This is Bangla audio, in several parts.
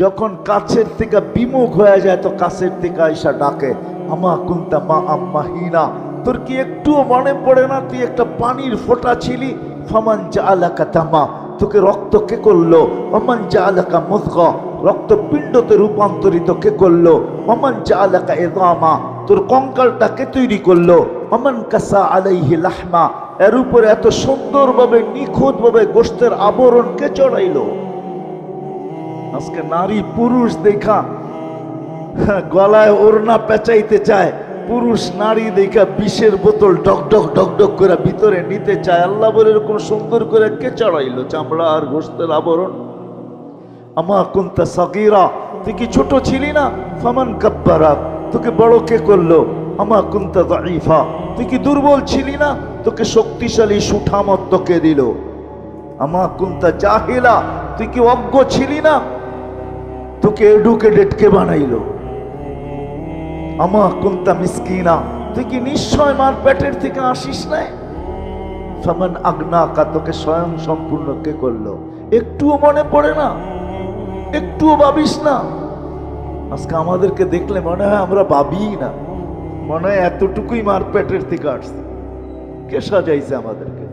যখন কাছের থেকে বিমুখ হয়ে যায় তো কাছের থেকে আইসা ডাকে, আমা কুনতা মা আম্মাহিনা, তোর কি একটুও মনে পড়ে না তুই একটা পানির ফোঁটা ছিলি? ফামান জাআলাকা তামা, তোকে রক্ত কে করলো? ওমান জাআলাকা মুদগা, রক্তপিণ্ডতে রূপান্তরিত কে করলো? ওমান জাআলাকা ইযামা, তোর কঙ্কালটা কে তৈরি করলো? ওমান কাসা আলাইহি লাহমা, এর উপরে এত সুন্দরভাবে নিখুঁতভাবে গোশতের আবরণ কে চড়াইলো? আজকে নারী পুরুষ দেখা গলায় ওড়না পেঁচাইতে চায়, পুরুষ নারী দেখা বিষের বোতল ডক ডক ডক ডক করে ভিতরে নিতে চায়। আল্লাহ বলে এরকম সুন্দর করে কে চড়াইলো চামড়া আর গোশতের আবরণ? আমা কুনতা সাগীরা, তুই কি ছোট ছিলি না? ফামান কাব্বারাক, তোকে বড় কে করলো? আমা কুনতা যায়ীফা, তুই কি দুর্বল ছিলি না? তোকে শক্তিশালী সুঠামত কে দিল? আমা কুনতা জাহিলা, তুই কি অজ্ঞ ছিলি না? তোকে এডুকেটেড কে বানাইলো? আমা কুনতা মিসকিনা, তুই কি নিশ্চয় মার পেটের থেকে আসিস নাই? ফামান আগনাকা, তোকে স্বয়ং সম্পূর্ণ কে করলো? একটুও মনে পড়ে না? একটুও ভাবিস না? আজকে আমাদেরকে দেখলে মনে হয় আমরা ভাবি না, মনে হয় এতটুকুই মার পেটের থেকে আসছে। কে সাজাইছে আমাদেরকে?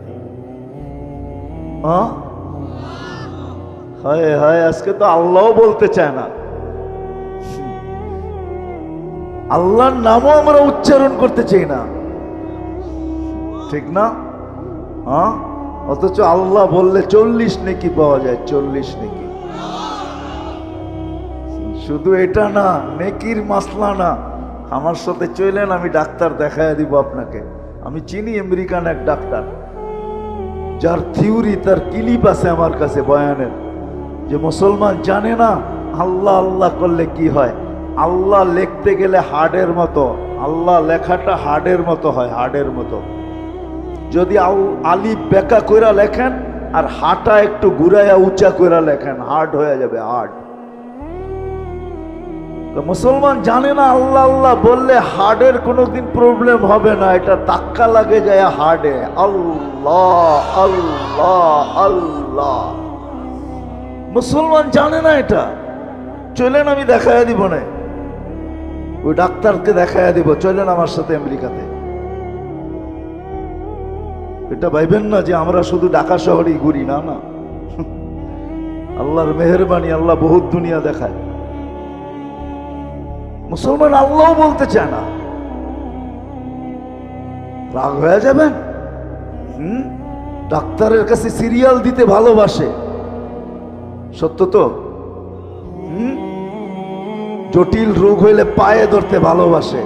হায় হায়, আজকে তো আল্লাহ বলতে চায় না, আল্লাহর নামও আমরা উচ্চারণ করতে চাই না, ঠিক না? অথচ আল্লাহ বললে 40 নেকি পাওয়া যায়, 40 নেকি। শুধু এটা না, নেকির মাসলা না, আমার সাথে চলেন, আমি ডাক্তার দেখায় দিব আপনাকে। আমি চিনি আমেরিকান এক ডাক্তার, যার থিওরি, তার ক্লিপ আছে আমার কাছে বয়ানের, যে মুসলমান জানে না আল্লাহ আল্লাহ করলে কি হয়। আল্লাহ লিখতে গেলে হাড়ের মতো, আল্লাহ লেখাটা হাড়ের মতো হয়, হাড়ের মতো। যদি আলিফ বেকা কইরা লেখেন আর হাটা একটু ঘুরাইয়া উঁচা কইরা লেখেন, হার্ড হয়ে যাবে, হার্ড। মুসলমান জানে না আল্লাহ আল্লাহ বললে হার্ডের কোনোদিন প্রবলেম হবে না, এটা ধাক্কা লাগে যায় হার্ডে। আল্লাহ আল্লাহ আল্লাহ, মুসলমান জানে না এটা। চলেন আমি দেখাইয়া দিব না, ওই ডাক্তারকে দেখাইয়া দিব, চলেন আমার সাথে আমেরিকাতে। এটা ভাইবেন না যে আমরা শুধু ঢাকা শহরেই ঘুরি, না না, আল্লাহর মেহেরবানি, আল্লাহ বহুত দুনিয়া দেখায়। মুসলমান আল্লাহ বলতে চায় না, রাগ হয়ে যাবেন। ডাক্তারের কাছে সিরিয়াল দিতে ভালোবাসে, সত্য তো? জটিল রোগ হইলে পায়ে ধরতে ভালোবাসে,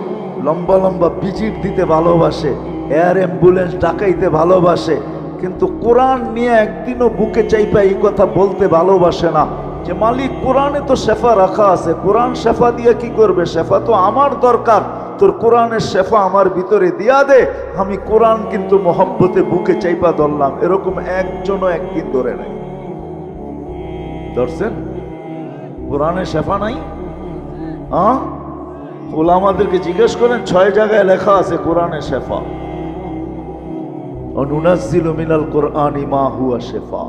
লম্বা লম্বা ভিজিট দিতে ভালোবাসে, এয়ার অ্যাম্বুলেন্স ডাকাইতে ভালোবাসে, কিন্তু কোরআন নিয়ে একদিনও বুকে চাইপা এই কথা বলতে ভালোবাসে না যে মালিক কোরআনে তো শেফা রাখা আছে, কোরআন শেফা দিয়ে কি করবে? শেফা তো আমার দরকার, তোর কোরআনের শেফা আমার ভিতরে দিয়া দে। আমি কোরআন কিন্তু মহব্বতে বুকে চাইপা ধরলাম, এরকম একজনও একদিন ধরে নাই। ধরছেন? কোরআনের শেফা নাই? ওলামাদেরকে জিজ্ঞেস করেন, 6 জায়গায় লেখা আছে কোরআনের শেফা। অনুনাজ্জিলু মিনাল কোরআনি মা হুয়া শেফা,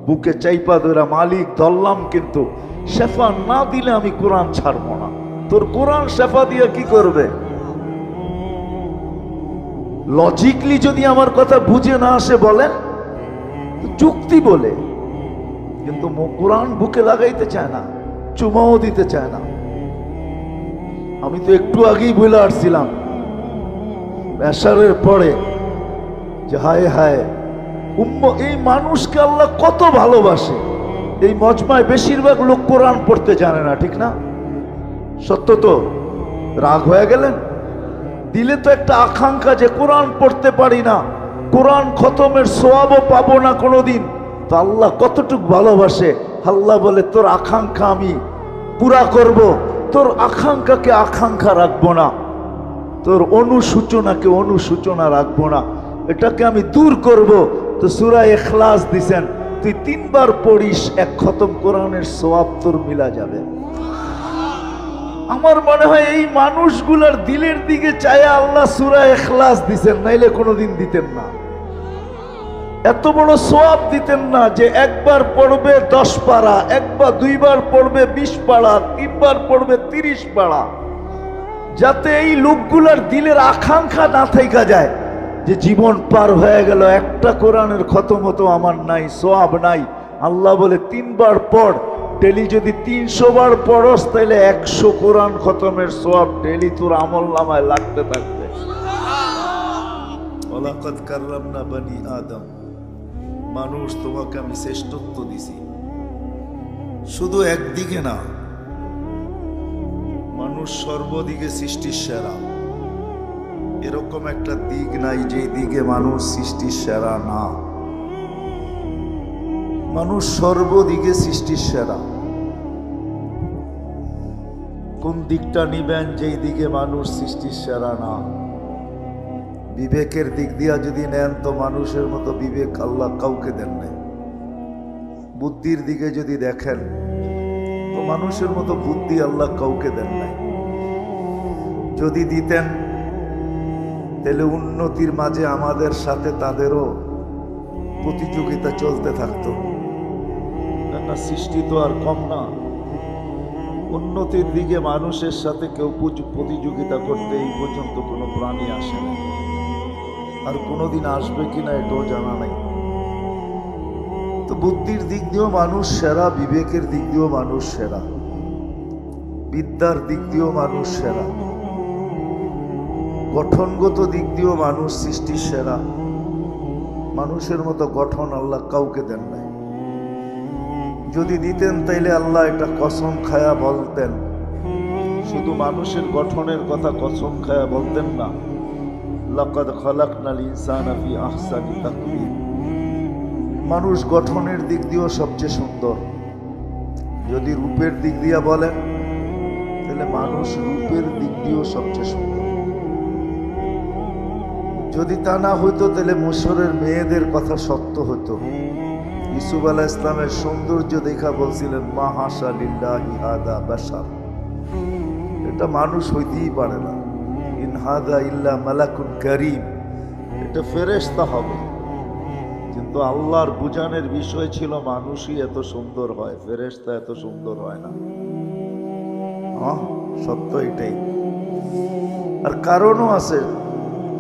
বুকে চাইপা ধরা মালিক ধরলাম, কিন্তু শেফা না দিলে আমি কোরআন ছাড়বো না। তোর কোরআন শেফা দিয়ে কি করবে? লজিকলি যদি আমার কথা বুঝে না আসে বলেন, যুক্তি বলে, কিন্তু কোরআন বুকে লাগাইতে চায় না, চুমাও দিতে চায় না। আমি তো একটু আগেই বলে আসছিলাম এশারের পরে যে হায় হায় এই মানুষকে আল্লাহ কত ভালোবাসে। এই মজমায় বেশিরভাগ লোক কোরআন পড়তে জানে না, ঠিক না? সত্য তো? রাগ হয়ে গেলেন? দিলে তো একটা আকাঙ্ক্ষা যে কোরআন পড়তে পারি না, কোরআন খতমের সওয়াবও পাবো না কোনোদিন। তো আল্লাহ কতটুকু ভালোবাসে। আল্লাহ বলে তোর আকাঙ্ক্ষা আমি পুরা করব, তোর আকাঙ্ক্ষাকে আকাঙ্ক্ষা রাখবো না, তোর অনুসূচনাকে অনুসূচনা রাখবো না, এটাকে আমি দূর করব। তো সূরা ইখলাস দিছেন, তুই 3 বার পড়িস, 1 খতম কোরআনের সওয়াব তোর মিলা যাবে। আমার মনে হয় এই মানুষগুলার দিলের দিকে চায় আল্লাহ সূরা ইখলাস দিছেন, নাইলে কোনোদিন দিতেন না। এত বড় সওয়াব দিতেন না যে একবার পড়বে 10 পারা, একবার দুইবার পড়বে 20 পারা, তিনবার পড়বে 30 পারা, যাতে এই লোকগুলার দিলের আকাঙ্ক্ষা না থাইকা যায় যে জীবন পার হয়ে গেল, একটা কোরআনের খতম তো আমার নাই, সওয়াব নাই। আল্লাহ বলে 3 বার পড়, ডেলি যদি 300 বার পড়স তাহলে 100 কোরআন খতমের সওয়াব ডেলি তোর আমল নামায় লাগতে থাকবে। ওয়ালাকাদ কাররামনা বনি আদম, মানুষ তোমাকে আমি শ্রেষ্ঠত্ব দিছি। শুধু একদিকে না, মানুষ সর্বদিকে সৃষ্টির সেরা। এরকম একটা দিক নাই যে দিকে মানুষ সৃষ্টির সেরা না। মানুষ সর্বদিকে সৃষ্টির সেরা। কোন দিকটা নিবেন যেই দিকে মানুষ সৃষ্টির সেরা না? বিবেকের দিক দিয়া যদি নেন তো মানুষের মতো বিবেক আল্লাহ কাউকে দেন নাই। বুদ্ধির দিকে যদি দেখেন তো মানুষের মতো বুদ্ধি আল্লাহ কাউকে দেন নাই। যদি দিতেন তাহলে উন্নতির মাঝে আমাদের সাথে তাদেরও প্রতিযোগিতা চলতে থাকতো না। সৃষ্টি তো আর কম না। উন্নতির দিকে মানুষের সাথে কেউ প্রতিযোগিতা করতে এই পর্যন্ত কোনো প্রাণী আসে না, আর কোনোদিন আসবে কিনা এটাও জানা নাই। তো বুদ্ধির দিক দিয়েও মানুষ সেরা, বিবেকের দিক দিয়েও মানুষ সেরা, বিদ্যার দিক দিয়েও মানুষ সেরা, গঠনগত দিক দিয়েও মানুষ সৃষ্টির সেরা। মানুষের মতো গঠন আল্লাহ কাউকে দেন নাই। যদি দিতেন তাইলে আল্লাহ এটা কসম খায়া বলতেন, শুধু মানুষের গঠনের কথা কসম খায়া বলতেন না, লাকাদ খালাকনাল ইনসানা ফি আহসানি তাকওয়িম। মানুষ গঠনের দিক দিয়েও সবচেয়ে সুন্দর। যদি রূপের দিক দিয়া বলেন তাহলে মানুষ রূপের দিক দিয়েও সবচেয়ে সুন্দর। যদি তা না হইতো তাহলে মিশরের মেয়েদের কথা সত্য হতো। ইউসুফ আলাইহিস সালামের সৌন্দর্য দেখা বলছিলেন মা হাসা লিল্লাহি হাদা বাশার, এটা মানুষ হইতেই পারে না। ইন হাদা ইল্লা মালাকুন কারীম, এটা ফেরেশতা হবে। কিন্তু আল্লাহর বুঝানোর বিষয় ছিল মানুষই এত সুন্দর হয়, ফেরেশতা এত সুন্দর হয় না। সত্য এটাই। আর কারণও আছে।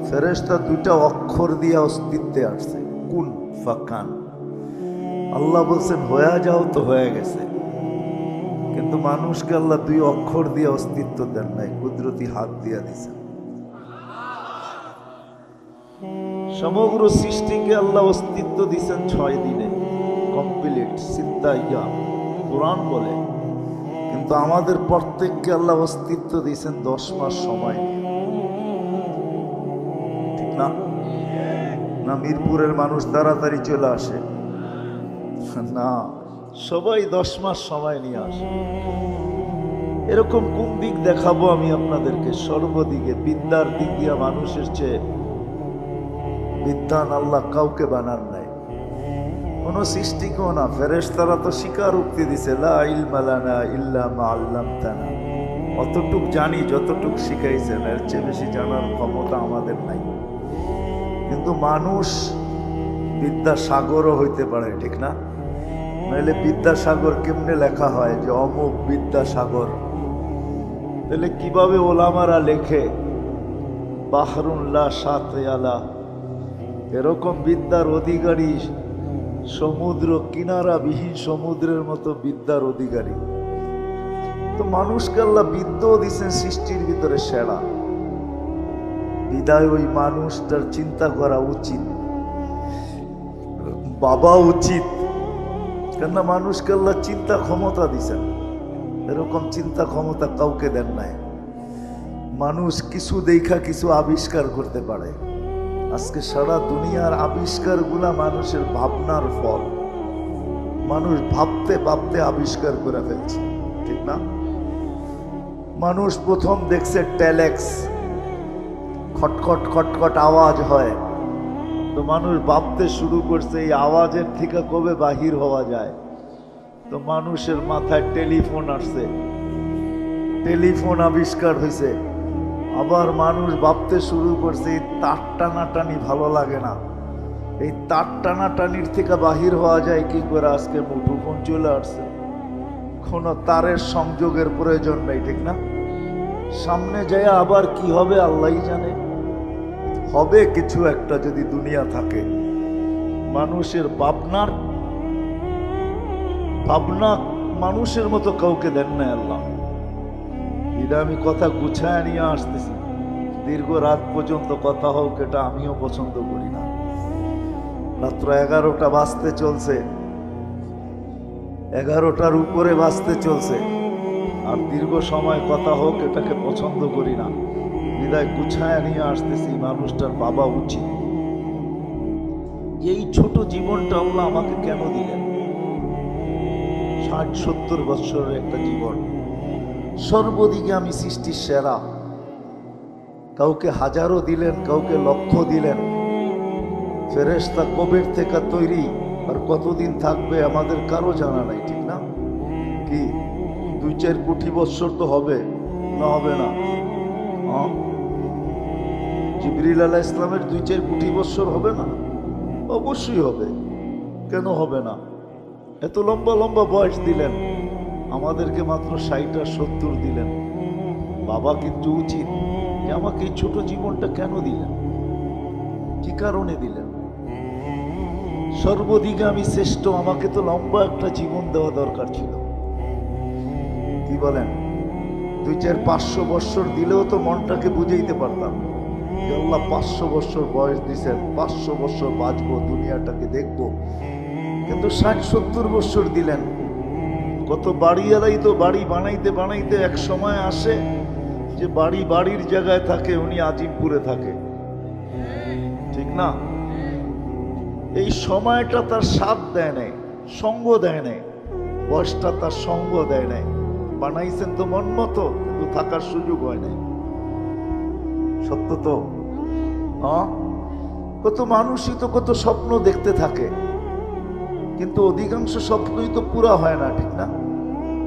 ফেরেশতা 2টা অক্ষর দিয়ে অস্তিত্বে আসছে, কুন ফাকান। আল্লাহ বলছেন হয়ে যাও, তো হয়ে গেছে। কিন্তু মানুষকে আল্লাহ 2 অক্ষর দিয়ে অস্তিত্ব দেন নাই, কুদরতি হাত দিয়া দিয়েছেন। সমগ্র সৃষ্টিকে আল্লাহ অস্তিত্ব দিয়েছেন 6 দিনে কমপ্লিট, সিদ্ধা ইয়াম কোরআন বলে। কিন্তু আমাদের প্রত্যেককে আল্লাহ অস্তিত্ব দিয়েছেন 10 মাস সময়। ঠিক না? না মিরপুরের মানুষ তাড়াতাড়ি চলে আসে না, সবাই 10 মাস সময় নিয়ে আসে। এরকম কোন দিক দেখাবো আমি আপনাদেরকে? সর্বদিকে বিদ্যার দিক দিয়ে মানুষের চেয়ে বিদ্যান আল্লাহ কাউকে বানান নাই, কোন সৃষ্টিকেও না। ফেরেশতারা তো স্বীকারোক্তি দিছে, লা ইলমা লানা ইল্লা মা আল্লামতানা, অতটুক জানি যতটুক শিখাইছেন, এর চেয়ে বেশি জানার ক্ষমতা আমাদের নাই। কিন্তু মানুষ বিদ্যাসাগরও হইতে পারে, ঠিক না? নাহলে বিদ্যাসাগর কেমনে লেখা হয় যে অমুক বিদ্যাসাগর? তাহলে কিভাবে ওলামারা লেখে বাহরুন লা সাতে আলা? এরকম বিদ্যার অধিকারী, সমুদ্র কিনারা বিহীন সমুদ্রের মতো বিদ্যার অধিকারী। তো মানুষকে আল্লাহ বিদ্যাও দিচ্ছেন সৃষ্টির ভিতরে সেরা। বিদায় ওই মানুষটার চিন্তা করা উচিত, বাবা উচিত। কেননা মানুষকে আল্লাহ চিন্তা ক্ষমতা দিচ্ছেন, এরকম চিন্তা ক্ষমতা কাউকে দেন নাই। মানুষ কিছু দেখা কিছু আবিষ্কার করতে পারে। আজকে সারা দুনিয়ার আবিষ্কারগুলা মানুষের ভাবনার ফল। মানুষ ভাবতে ভাবতে আবিষ্কার করে ফেলছে, ঠিক না? মানুষ প্রথম দেখছে টেলেক্স, খটখট খটখট আওয়াজ হয়। তো মানুষ ভাবতে শুরু করছে এই আওয়াজের থেকে কবে বাহির হওয়া যায়। তো মানুষের মাথায় টেলিফোন আসছে, টেলিফোন আবিষ্কার হয়েছে। আবার মানুষ ভাবতে শুরু করছে তার টানাটানি ভালো লাগে না, এই তার টানাটানির থেকে বাহির হওয়া যায় কি করে? আজকে মুঠোফোন চলে আসছে, কোনো তারের সংযোগের প্রয়োজন নেই, ঠিক না? সামনে যায় আবার কি হবে আল্লাহই জানে। হবে কিছু একটা যদি দুনিয়া থাকে। মানুষের ভাবনা মানুষের মতো কাউকে দেন না আল্লাহ। এটা আমি কথা গুছায় নিয়ে আসতেছি। দীর্ঘ রাত পর্যন্ত কথা হোক এটা আমিও পছন্দ করি না। রাত্র 11টা বাজতে চলছে, 11টার উপরে বাজতে চলছে, আর দীর্ঘ সময় কথা হোক এটাকে পছন্দ করি না। বিদায় গুছায় নিয়ে আসতেছি। মানুষটার বাবা উচিত। এই ছোট জীবনটা আল্লাহ আমাকে কেন দিলেন? 60-70 বছরের একটা জীবন। সর্বদিকে আমি সৃষ্টির সেরা। কাউকে হাজারও দিলেন, কাউকে লক্ষ দিলেন। ফেরেশতা কবের থেকে তৈরি আর কতদিন থাকবে আমাদের কারো জানা নাই, ঠিক না? কি 2-4 কোটি বছর তো হবে না? হবে না? জিবরিল আলাইহিস সালামের 2-4 কোটি বছর হবে না? অবশ্যই হবে। কেন হবে না? এত লম্বা লম্বা বয়স দিলেন, আমাদেরকে মাত্র 60 আর 70 দিলেন। বাবা কিন্তু উচিত যে আমাকে এই ছোট জীবনটা কেন দিলেন, কি কারণে দিলেন? সর্বদিকে আমি শ্রেষ্ঠ, আমাকে তো লম্বা একটা জীবন দেওয়া দরকার ছিল। কি বলেন? 2-4-500 বছর দিলেও তো মনটাকে বুঝাইতে পারতাম যে আল্লাহ 500 বছর বয়স দিছেন, 500 বছর বাঁচবো, দুনিয়াটাকে দেখবো। কিন্তু 60-70 বছর দিলেন। কত বাড়িওয়ালাই তো বাড়ি বানাইতে বানাইতে এক সময় আসে যে বাড়ির জায়গায় থাকে, উনি আজিমপুরে থাকে, ঠিক না? এই সময়টা তার সাথ দেয় নাই, সঙ্গ দেয় নাই। বয়সটা তার সঙ্গ দেয় নাই। বানাইছেন তো মন মতো, কিন্তু থাকার সুযোগ হয় নাই। সত্য তো? কত মানুষই তো কত স্বপ্ন দেখতে থাকে, কিন্তু অধিকাংশ স্বপ্নই তো পুরা হয় না, ঠিক না?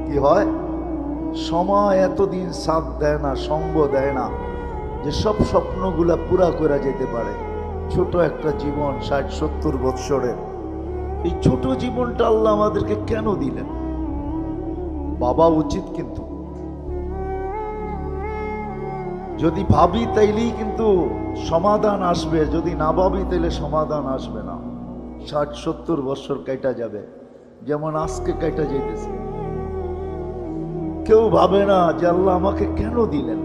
কি হয়? সময় এতদিন সাথ দেয় না, সঙ্গ দেয় না যে সব স্বপ্নগুলা পুরা করে যেতে পারে। ছোট একটা জীবন, 60-70 বৎসরের, এই ছোট জীবনটা আল্লাহ আমাদেরকে কেন দিলেন? বাবা উচিত। কিন্তু যদি ভাবি তাইলেই কিন্তু সমাধান আসবে, যদি না ভাবি তাইলে সমাধান আসবে না। 60-70 বছর কাটা যাবে, যেমন আজকে কাটা যাইতেছে। কেউ ভাবে না যে আল্লাহ আমাকে কেন দিলেন।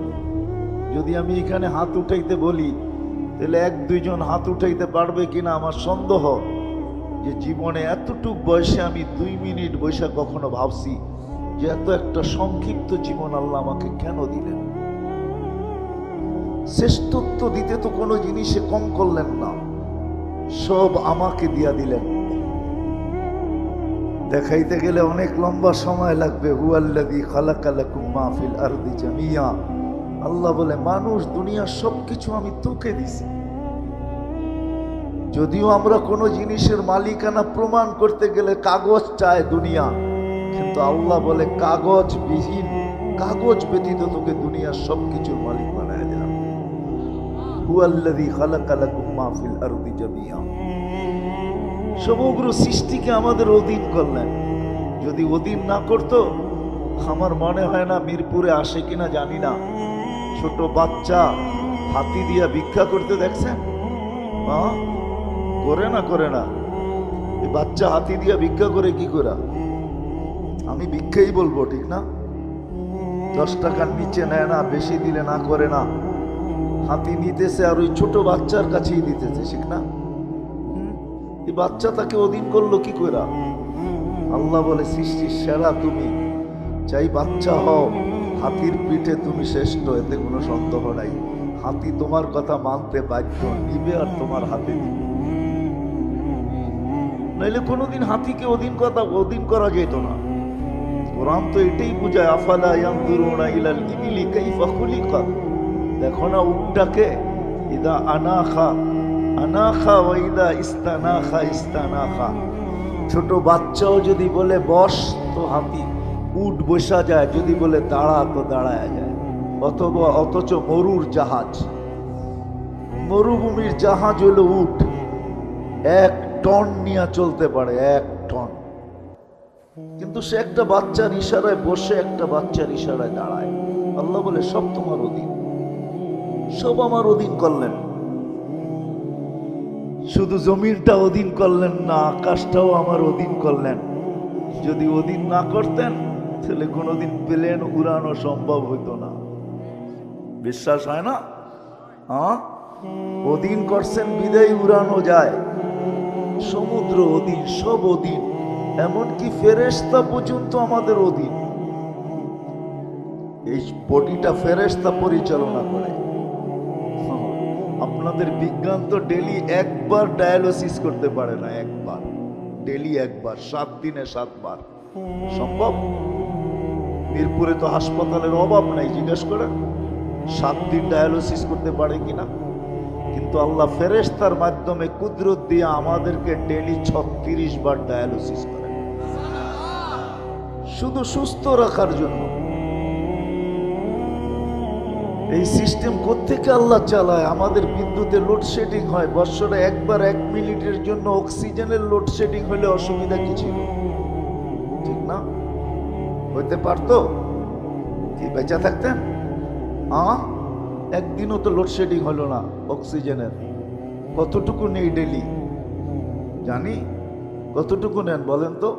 যদি আমি এখানে হাত উঠাইতে বলি তাহলে 1-2 জন হাত উঠাইতে পারবে কিনা আমার সন্দেহ। যে জীবনে এতটুক বয়সে আমি 2 মিনিট বৈশা কখনো ভাবছি যে এত একটা সংক্ষিপ্ত জীবন আল্লাহ আমাকে কেন দিলেন। শ্রেষ্ঠত্ব দিতে তো কোনো জিনিসে কম করলেন না, সব আমাকে দিয়া দিলেন। দেখাইতে গেলে অনেক লম্বা সময় লাগবে। হুয়াল্লাযী খালাকা লাকুম মা ফিল আরদি জামিয়া। আল্লাহ বলে মানুষ দুনিয়ার সবকিছু আমি তোকে দিছি। যদিও আমরা কোনো জিনিসের মালিকানা প্রমাণ করতে গেলে কাগজ চায় দুনিয়া, কিন্তু আল্লাহ বলে কাগজ বিহীন, কাগজ ব্যতীত তোকে দুনিয়ার সবকিছুর মালিক বানায় দিলাম। হুয়াল্লাযী খালাকা লাকুম মা ফিল আরদি জামিয়া। সমগ্র সৃষ্টিকে আমাদের অধীন করলেন। যদি অধীন না করতো, আমার মনে হয় না মিরপুরে আসে কিনা জানি না, ছোট বাচ্চা হাতি দিয়া ভিক্ষা করতে দেখছেন? করে না? এই বাচ্চা হাতি দিয়া ভিক্ষা করে কি করে? আমি ভিক্ষাই বলবো, ঠিক না? 10 টাকার নিচে নেয় না, বেশি দিলে না করে না। হাতি নিতেছে আর ওই ছোট বাচ্চার কাছেই দিতেছে, ঠিক না? এই বাচ্চা তাকে অধীন করলো কি করে? আল্লাহ বলে সৃষ্টির সেরা তুমি, চাই বাচ্চা হও, হাতির পিঠে তুমি শ্রেষ্ঠ, এতে কোনো সন্দেহ নাই। হাতি তোমার কথা মানতে বাধ্য, নিবে আর তোমার হাতে দিবে। নইলে কোনোদিন হাতিকে অধীন করা যেত না। কোরআন তো এটাই বুঝায়, আফালা ইয়ানজুরুনা ইলাল ইবিলি কাইফা খুলিকাত। দেখো না উটটাকে, ইদা আনাখা ওয়া ইদা ইস্তানাখা। ছোট বাচ্চাও যদি বলে বস তো হাতি উট বসা যায়, যদি বলে দাঁড়া তো দাঁড়ায় যায়। অথচ মরুভূমির জাহাজ হলো উট। 1 টন নিয়ে চলতে পারে, 1 টন। কিন্তু সে একটা বাচ্চার ইশারায় বসে, একটা বাচ্চার ইশারায় দাঁড়ায়। আল্লাহ বলে সব তোমার অধীন, সব আমার অধীন করলেন। শুধু জমিনটা অধীন করলেন না, আকাশটাও আমার অধীন করলেন। যদি অধীন না করতেন তাহলে কোনোদিন প্লেন উড়ানো সম্ভব হইতো না। বিশ্বাস হয় না? হ্যাঁ, অধীন করছেন বিদায় উড়ানো যায়। সমুদ্র অধীন, সব অধীন, এমনকি ফেরেশতা পর্যন্ত আমাদের অধীন। এই বডিটা ফেরেশতা পরিচালনা করে। আপনাদের বিজ্ঞান তো ডেলি একবার ডায়ালিসিস করতে পারে না, একবার, ডেলি একবার, 7 দিনে 7 বার সম্ভব? মিরপুরে তো হাসপাতালের অভাব নাই, জিজ্ঞেস করেন 7 দিন ডায়ালিসিস করতে পারে কিনা। কিন্তু আল্লাহ ফেরেশতার মাধ্যমে কুদরত দিয়ে আমাদেরকে ডেলি 36 বার ডায়ালিসিস করে, শুধু সুস্থ রাখার জন্য। এই সিস্টেম কোত্থেকে আল্লাহ চালায়? আমাদের বিদ্যুতে লোডশেডিং হয়, বছরে একবার 1 মিনিটের জন্য অক্সিজেনের লোডশেডিং হলে অসুবিধা কি ছিল? ঠিক না? হইতে পারতো কি বেঁচে থাকতেন? একদিনও তো লোডশেডিং হলো না অক্সিজেনের। কতটুকু নেই ডেলি জানি? কতটুকু নেন বলেন তো?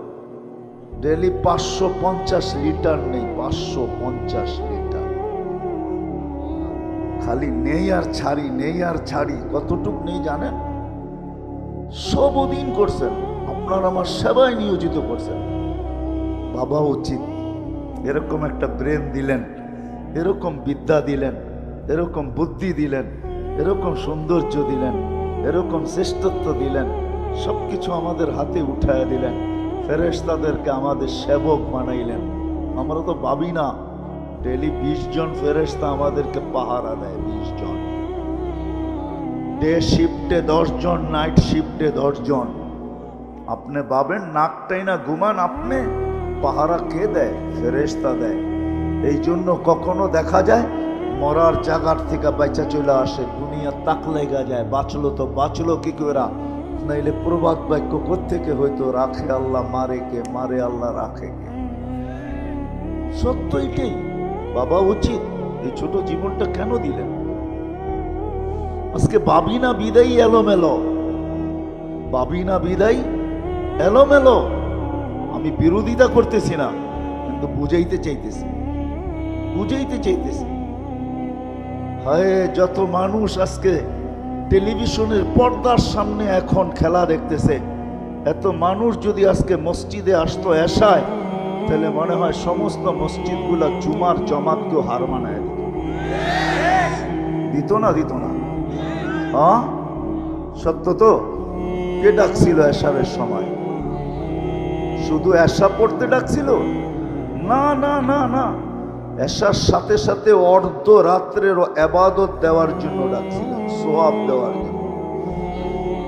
ডেলি 550 লিটার নেই, 550 লিটার। খালি নেই আর ছাড়ি, নেই আর ছাড়ি। কতটুক নেই জানেন? সব অধীন করছেন, আপনার আমার সেবায় নিয়োজিত করছেন। ভাবা উচিত, এরকম একটা ব্রেন দিলেন, এরকম বিদ্যা দিলেন, এরকম বুদ্ধি দিলেন, এরকম সৌন্দর্য দিলেন, এরকম শ্রেষ্ঠত্ব দিলেন, সবকিছু আমাদের হাতে উঠায় দিলেন। ফেরেশতাদেরকে আমাদের সেবক বানাইলেন। আমরা তো ভাবি না ডেলি 20 জন ফেরেশতা আমাদেরকে পাহারা দেয়, 20 জন। ডে শিফটে 10 জন, নাইট শিফটে 10 জন। আপনি ভাবেন নাকটাই না ঘুমান, আপনি পাহারা কে দেয়? ফেরেশতা দেয়। এই জন্য কখনো দেখা যায় মরার জায়গার থেকে বাইচা চলে আসে, দুনিয়া তাক লেগা যায়, বাঁচলো তো বাঁচলো কি করে, নাইলে প্রবাদ বাক্য কোত্থেকে হয়তো, রাখে আল্লাহ মারে কে, মারে আল্লাহ রাখে কে। সত্য এটাই। বাবা উচিত, এই ছোট জীবনটা কেন দিলেন? আজকে ভাবি না বিদায় এলোমেলো, ভাবি না বিদায় এলোমেলো। আমি বিরোধিতা করতেছি না, কিন্তু বুঝাইতে চাইতেছি, বুঝাইতে চাইতেছি। হায়, যত মানুষ আজকে টেলিভিশনের পর্দার সামনে এখন খেলা দেখতেছে, এত মানুষ যদি আজকে মসজিদে আসতো এশায়, তাহলে মনে হয় সমস্ত মসজিদগুলা জুমার জমাতকেও হার মানায় দিত না? দিত না? হ্যাঁ, সত্য তো। কে ডাকছিল এশারের সময়? শুধু এশা পড়তে ডাকছিল? না না না না, এশার সাথে সাথে অর্ধ রাত্রের ইবাদত দেওয়ার জন্য ডাকছিল, সওয়াব দেওয়ার জন্য।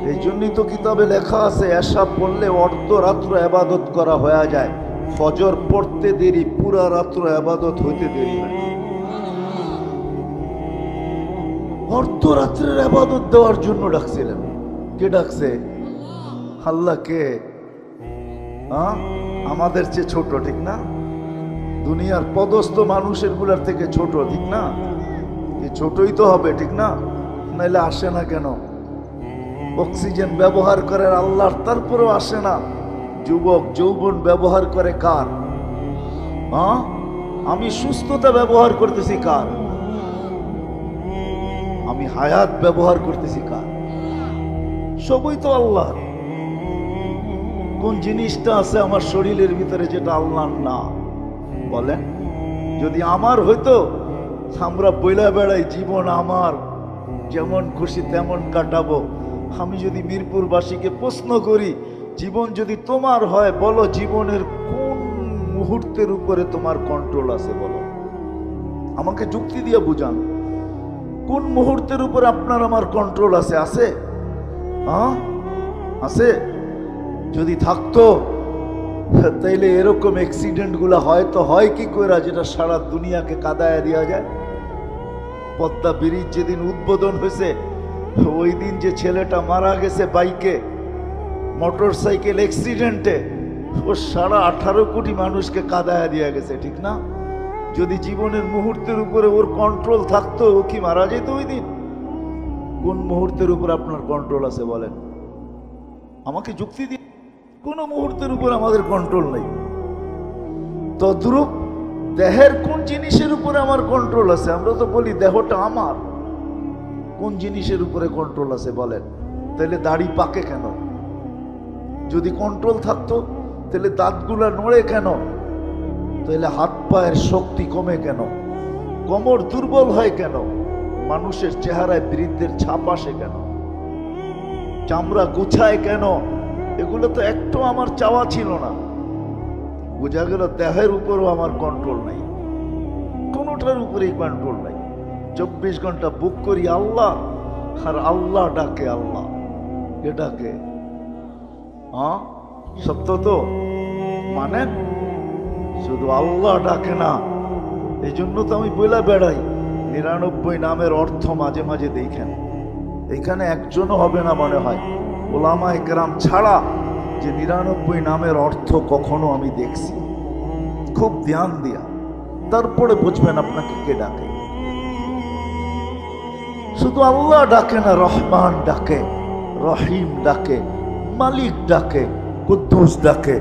এই জন্যই তো কিতাবে লেখা আছে এশা পড়লে অর্ধ রাত্র ইবাদত করা হয়ে যায়, ফজর পড়তে দেরি, পুরা রাত্র ইবাদত হইতে দেরি হয়। অর্ধ রাত্রের ইবাদত দেওয়ার জন্য ডাকছিলেন। কে ডাকছে? আল্লাহ। কে? আমাদের চেয়ে ছোট, ঠিক না? দুনিয়ার পদস্থ মানুষের গুলার থেকে ছোট, ঠিক না? ছোটই তো হবে, ঠিক না? নাইলে আসে না কেন? অক্সিজেন ব্যবহার করে আল্লাহর, তারপরেও আসে না। যুবক যৌবন ব্যবহার করে কার? আমি সুস্থতা ব্যবহার করতেছি কার? আমি হায়াত ব্যবহার করতেছি কার? সবই তো আল্লাহ। কোন জিনিসটা আছে আমার শরীরের ভিতরে যেটা আল্লাহর না? বলেন। যদি আমার হইতো, আমরা বইলা বেড়াই জীবন আমার, যেমন খুশি তেমন কাটাবো। আমি যদি মিরপুরবাসীকে প্রশ্ন করি, জীবন যদি তোমার হয়, বলো জীবনের কোন মুহূর্তের উপরে তোমার কন্ট্রোল আছে? বলো, আমাকে যুক্তি দিয়ে বুঝান। কোন মুহূর্তের উপরে আপনার আমার কন্ট্রোল আছে? আছে? আছে? যদি থাকতো তাইলে এরকম অ্যাক্সিডেন্ট গুলা হয়তো হয় কি করে, যেটা সারা দুনিয়াকে কাদায় দেওয়া যায়। পদ্মা ব্রিজ যেদিন উদ্বোধন হয়েছে, ওই দিন যে ছেলেটা মারা গেছে বাইকে, মোটর সাইকেল অ্যাক্সিডেন্টে ও 18.5 কোটি মানুষকে কাদায়া দিয়ে গেছে, ঠিক না? যদি জীবনের মুহূর্তের উপরে ওর কন্ট্রোল থাকতো, ও কি মারা যেত ওই দিন? কোন মুহূর্তের উপর আপনার কন্ট্রোল আছে বলেন? আমাকে যুক্তি দিয়ে। কোন মুহূর্তের উপর আমাদের কন্ট্রোল নেই। তদ্রূপ দেহের কোন জিনিসের উপরে আমার কন্ট্রোল আছে? আমরা তো বলি দেহটা আমার। কোন জিনিসের উপরে কন্ট্রোল আছে বলেন? তাহলে দাড়ি পাকে কেন? যদি কন্ট্রোল থাকতো তাহলে দাঁতগুলা নড়ে কেন? তাহলে হাত পায়ের শক্তি কমে কেন? কোমর দুর্বল হয় কেন? মানুষের চেহারায় বৃদ্ধের ছাপ আসে কেন? চামড়া গুছায় কেন? এগুলো তো একটু আমার চাওয়া ছিল না। বোঝা গেল দেহের উপরও আমার কন্ট্রোল নাই, কোনোটার উপরেই কন্ট্রোল নাই। 24 ঘন্টা বুক করি আল্লাহ, আর আল্লাহ ডাকে আল্লাহ। কে ডাকে? হ্যাঁ, সত্য তো মানেন? শুধু আল্লাহ ডাকে না। এই জন্য তো আমি বইলা বেড়াই 99 নামের অর্থ মাঝে মাঝে দেখেন। এখানে একজনও হবে না মনে হয় ওলামায়ে কেরাম ছাড়া যে 99 নামের অর্থ কখনো আমি দেখছি। খুব ধ্যান দিয়া তারপরে বুঝবেন আপনাকে কে ডাকে। শুধু আল্লাহ ডাকে না, রহমান ডাকে, রহিম ডাকে, মালিক ডাকে, কুদ্দুস ডাকে,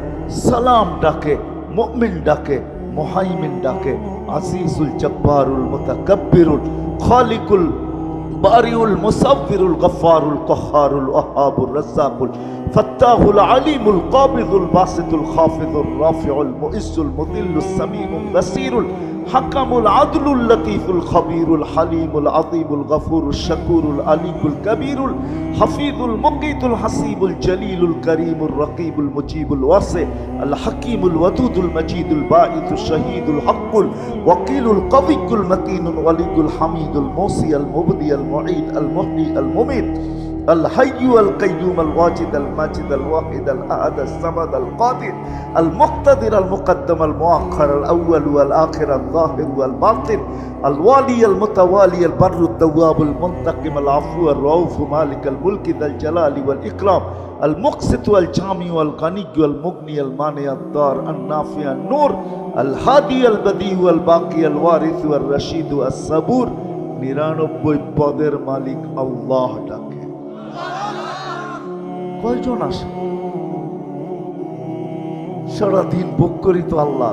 সালাম ডাকে, মুমিন ডাকে, মুহাইমিন ডাকে, আজিজুল জব্বারুল মুতাকাব্বিরুল খালিকুল বারিউল মুসাব্বিরুল গফফারুল কহ্হারুল ওয়াহ্হাবুর রাজ্জাকুল ফাত্তাহুল আলিমুল কাবিদুল বাসিতুল খাফিদুর রাফিউল মুইজ্জুল মুদিল্লুস সামিউল বাসীরুল হাকামুল আদলুল লতীফুল খবীরুল হালিমুল আযীমুল গফুরুশ শাকুরুল আলিকুল কবীরুল হাফিজুল মুকীতুল হাসিবুল জলিলুল করিমুর রকিবুল মুজিবুল ওয়াসি আল হাকিমুল ওয়াদুদুল মজিদুল বাঈসুশ শহীদুল হকুল ওয়াকিলুল কবিয়ুল মতিনুল ওয়ালিয়ুল হামিদুল মুসি আল মুবদি আল মুঈদ আল মুহয়ি আল মুমীত الحي القيوم الواجد الماجد الواحد الأحد الصمد القادر المقتدر المقدم المؤخر الأول والآخر الظاهر والباطن الوالي المتوالي البر التواب المنتقم العفو الرؤوف مالك الملك ذا الجلال والإكرام المقسط والجامع والغني والمغني المانع الضار النافع النور الهادي البديع الباقي الوارث والرشيد الصبور 99 পদের মালিক আল্লাহ ডাকে। কয়জন আসে? সারাদিন ভোগ করি তো আল্লাহ,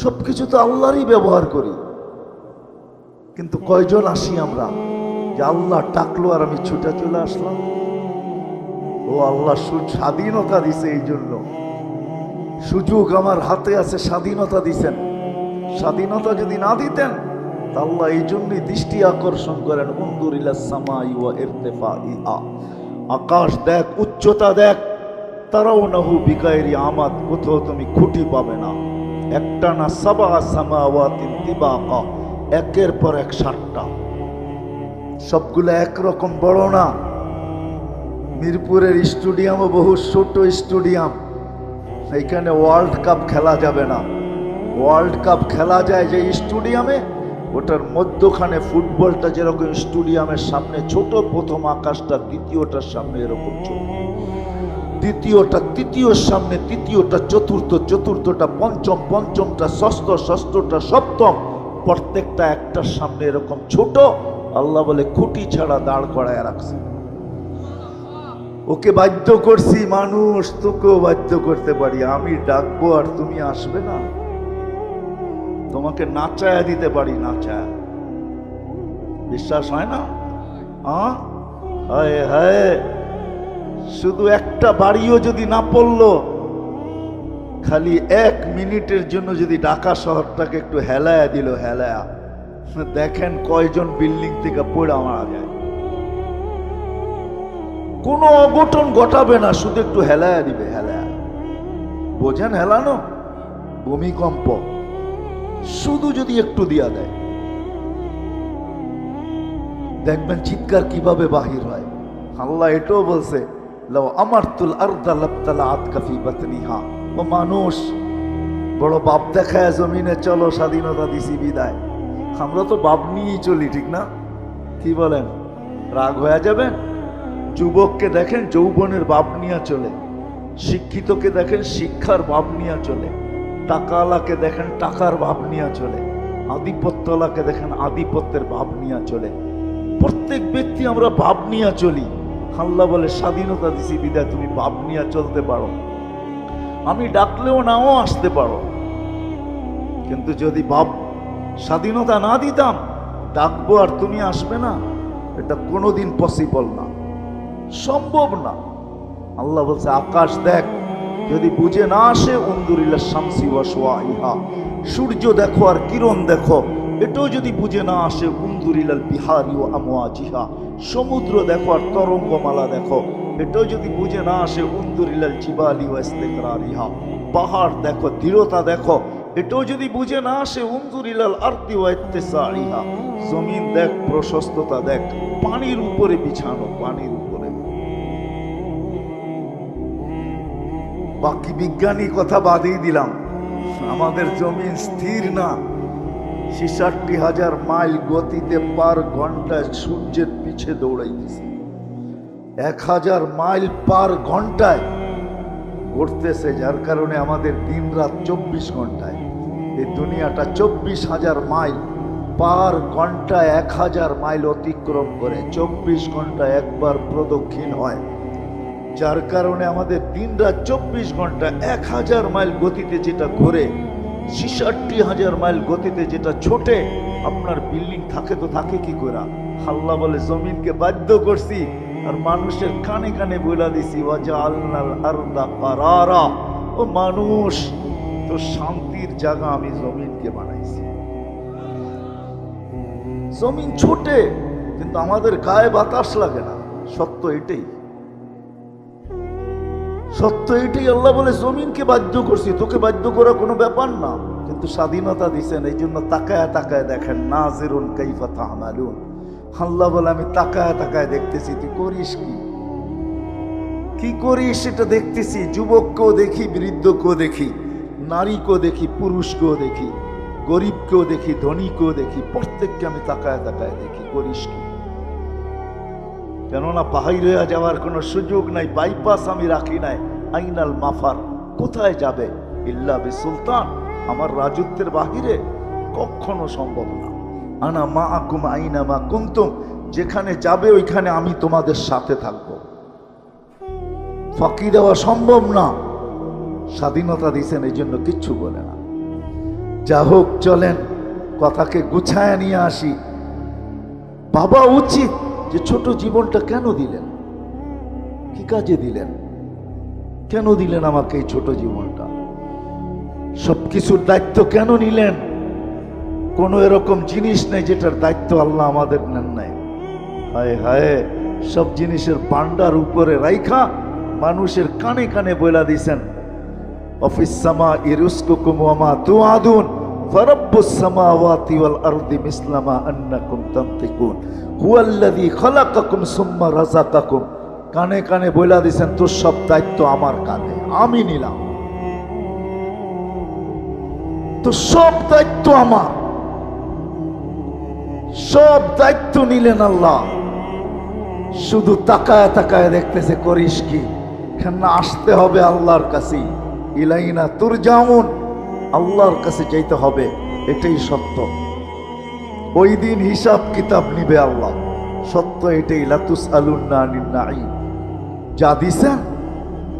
সবকিছু তো আল্লাহরই ব্যবহার করি, কিন্তু কয়জন আসি আমরা যে আল্লাহ ডাকলো আর আমি ছুটে চলে আসলাম? ও আল্লাহ স্বাধীনতা দিছে, এই জন্য সুযোগ আমার হাতে আছে, স্বাধীনতা দিছেন। স্বাধীনতা যদি না দিতেন আল্লাহ এই জন্যই দৃষ্টি আকর্ষণ করেন, উনজুর ইলাস সামাই ওয়া ইরতিফাইহা, আকাশ দেখ, উচ্চতা দেখ, তারাউনাহু বিগাইরি আমাদ, কোথাও তুমি খুঁটি পাবে না। একটা না, সাবা সামাওয়াতিন তিবাকা, একের পর এক 7টা, সবগুলো একরকম বড় না। মিরপুরের স্টেডিয়ামও বহু ছোট স্টেডিয়াম, এইখানে ওয়ার্ল্ড কাপ খেলা যাবে না। ওয়ার্ল্ড কাপ খেলা যায় যে স্টেডিয়ামে, ওটার মধ্যখানে ফুটবলটা যেরকম স্টেডিয়ামের সামনে ছোট, প্রথম আকাশটা দ্বিতীয়টার সামনে এরকম ছোট, দ্বিতীয়টা তৃতীয়র সামনে, তৃতীয়টা চতুর্থ, চতুর্থটা পঞ্চম, পঞ্চমটা ষষ্ঠ, ষষ্ঠটা সপ্তম, প্রত্যেকটা একটার সামনে এরকম ছোট। আল্লাহ বলে খুঁটি ছাড়া দাঁড় করায় রাখছে। ওকে বাধ্য করছি, মানুষ তোকেও বাধ্য করতে পারি, আমি ডাকবো আর তুমি আসবে না। তোমাকে নাচায়া দিতে পারি, নাচায়া। বিশ্বাস হয় না? হায় হায়, শুধু একটা বাড়িও যদি না পড়লো, খালি 1 মিনিটের জন্য যদি ঢাকা শহরটাকে একটু হেলায়া দিল, হেলায়া, দেখেন কয়জন বিল্ডিং থেকে পড়ে মারা যায়। কোনো অঘটন ঘটাবে না, শুধু একটু হেলায়া দিবে, হেলায়া। বোঝেন হেলানো? ভূমিকম্প শুধু যদি একটু দিয়া দেয়, দেখবেন চিৎকার কিভাবে বাহির হয়। আল্লাহ এটাও বলছে, লাউ আমারতুল আরদা লাবতালাআত কাফি বাতনিহা। ও মানুষ, বড় বাপ দেখায় জমিনে চলো, স্বাধীনতা দিছি বিদায়। আমরা তো বাপ নিয়েই চলি, ঠিক না? কি বলেন? রাগ হয়ে যাবেন? যুবককে দেখেন যৌবনের ভাব নিয়ে চলে, শিক্ষিতকে দেখেন শিক্ষার ভাব নিয়ে চলে, টাকাওয়ালাকে দেখেন টাকার ভাব নিয়ে চলে, আধিপত্যওয়ালাকে দেখেন আধিপত্যের ভাব নিয়ে চলে। প্রত্যেক ব্যক্তি আমরা ভাব নিয়ে চলি। আল্লাহ বলে স্বাধীনতা দিছি বিদায় তুমি ভাব নিয়ে চলতে পারো, আমি ডাকলেও নাও আসতে পারো। কিন্তু যদি ভাব স্বাধীনতা না দিতাম, ডাকবো আর তুমি আসবে না, এটা কোনোদিন পসিবল না, সম্ভব না। আল্লাহ বলছে আকাশ দেখ, যদি বুঝে না আসে উনদুরিল্লাহ শামসি ওয়া শুআইহা, সূর্য দেখো আর কিরণ দেখো, এটাও যদি বুঝে না আসে উনদুরিলাল বিহারি ওয়া আমওয়াজিহা, সমুদ্র দেখো আর তরঙ্গমালা দেখো, এটাও যদি বুঝে না আসে উনদুরিলাল জিবালি ওয়া ইস্তিকরারিহা, পাহাড় দেখো দৃঢ়তা দেখো, এটাও যদি বুঝে না আসে উনদুরিলাল আরদি ওয়া ইত্তিসাইহা, জমিন দেখ প্রশস্ততা দেখ, পানির উপরে বিছানো, পানির উপরে। বাকি বিজ্ঞানী কথা বাদই দিলাম, আমাদের জমিন স্থির না, ৬৬,০০০ মাইল গতিতে পার ঘন্টায় সূর্যের পিছে দৌড়াইতেছে, ১,০০০ মাইল পার ঘন্টায় ঘুরতেছে, যার কারণে আমাদের দিন রাত ২৪ ঘন্টায়। এই দুনিয়াটা ২৪,০০০ মাইল পার ঘন্টায় ১,০০০ মাইল অতিক্রম করে, ২৪ ঘন্টায় একবার প্রদক্ষিণ হয়, যার কারণে আমাদের দিন রাত ২৪ ঘন্টা। ১,০০০ মাইল গতিতে যেটা ঘুরে, ৬৬,০০০ মাইল গতিতে যেটা ছোটে, আপনার বিল্ডিং থাকে তো থাকে কি করে? আল্লাহ বলে জমিনকে বাধ্য করছি আর মানুষের কানে কানে বইলা দিছি ওয়াজআলনাল আরদা কারারা, ও মানুষ তো শান্তির জায়গা আমি জমিনকে বানাইছি। জমিন ছোটে কিন্তু আমাদের গায়ে বাতাস লাগে না, সত্য এটাই, সত্য এটাই। আল্লাহ বলে জমিনকে বাধ্য করছি, তোকে বাধ্য করা কোনো ব্যাপার না, কিন্তু স্বাধীনতা দিছেন, এই জন্য তাকায় তাকায় দেখেন নাজিরুন কাইফা তা'মালুন। আল্লাহ বলে আমি তাকায় তাকায় দেখতেছি তুই করিস কি করিস সেটা দেখতেছি। যুবককেও দেখি, বৃদ্ধকেও দেখি, নারীকেও দেখি, পুরুষকেও দেখি, গরিবকেও দেখি, ধনীকেও দেখি, প্রত্যেককে আমি তাকায় তাকায় দেখি করিস কি। কেননা বাহিরে যাওয়ার কোনো সুযোগ নাই, বাইপাস আমি রাখি নাই। আইনাল মাফার, কোথায় যাবে? ইল্লা বিসুলতান, আমার রাজত্বের বাহিরে কখনো সম্ভব না। আনা মাআকুম আইনা মা কুনতুম, যেখানে যাবে ওইখানে আমি তোমাদের সাথে থাকবো। ফাঁকি দেওয়া সম্ভব না। স্বাধীনতা দিয়েছেন, এই জন্য কিচ্ছু বলে না। যা হোক, চলেন কথাকে গুছায় নিয়ে আসি। ভাবা উচিত যে ছোট জীবনটা কেন দিলেন, কি কাজে দিলেন, কেন দিলেন আমাকে এই ছোট জীবনটা? সবকিছুর দায়িত্ব কেন নিলেন? কোনো এরকম জিনিস নেই যেটার দায়িত্ব আল্লাহ আমাদের নেন নাই। হায় হায়, সব জিনিসের পান্ডার উপরে রাইখা মানুষের কানে কানে বইলা দিছেন অফিস সামা ইরুসকুকুম ওয়া মা তুআদুন ফারাব্বুস সামাওয়াতি ওয়াল আরদি মিসলামা আন্নাকুম তানতিকুন হুয়াল্লাযী খালাকাকুম সুম্মা রাযাকাকুম। কানে কানে বইলা দিছেন তোর সব দায়িত্ব আমার কাঁধে, আমি নিলাম, তো সব দায়িত্ব আমার, সব দায়িত্ব নিলেন আল্লাহ। শুধু তাকায় তাকায় দেখতেছে করিস কি। কেন আসতে হবে আল্লাহর কাছে, ইলাইনা তুরজাউন, আল্লাহর কাছে যাইতে হবে, এটাই সত্য। ওই দিন হিসাব কিতাব নিবে আল্লাহ, সত্য এটাই। লাতুসআলুন্না আনিন নাঈম, যা দিছেন,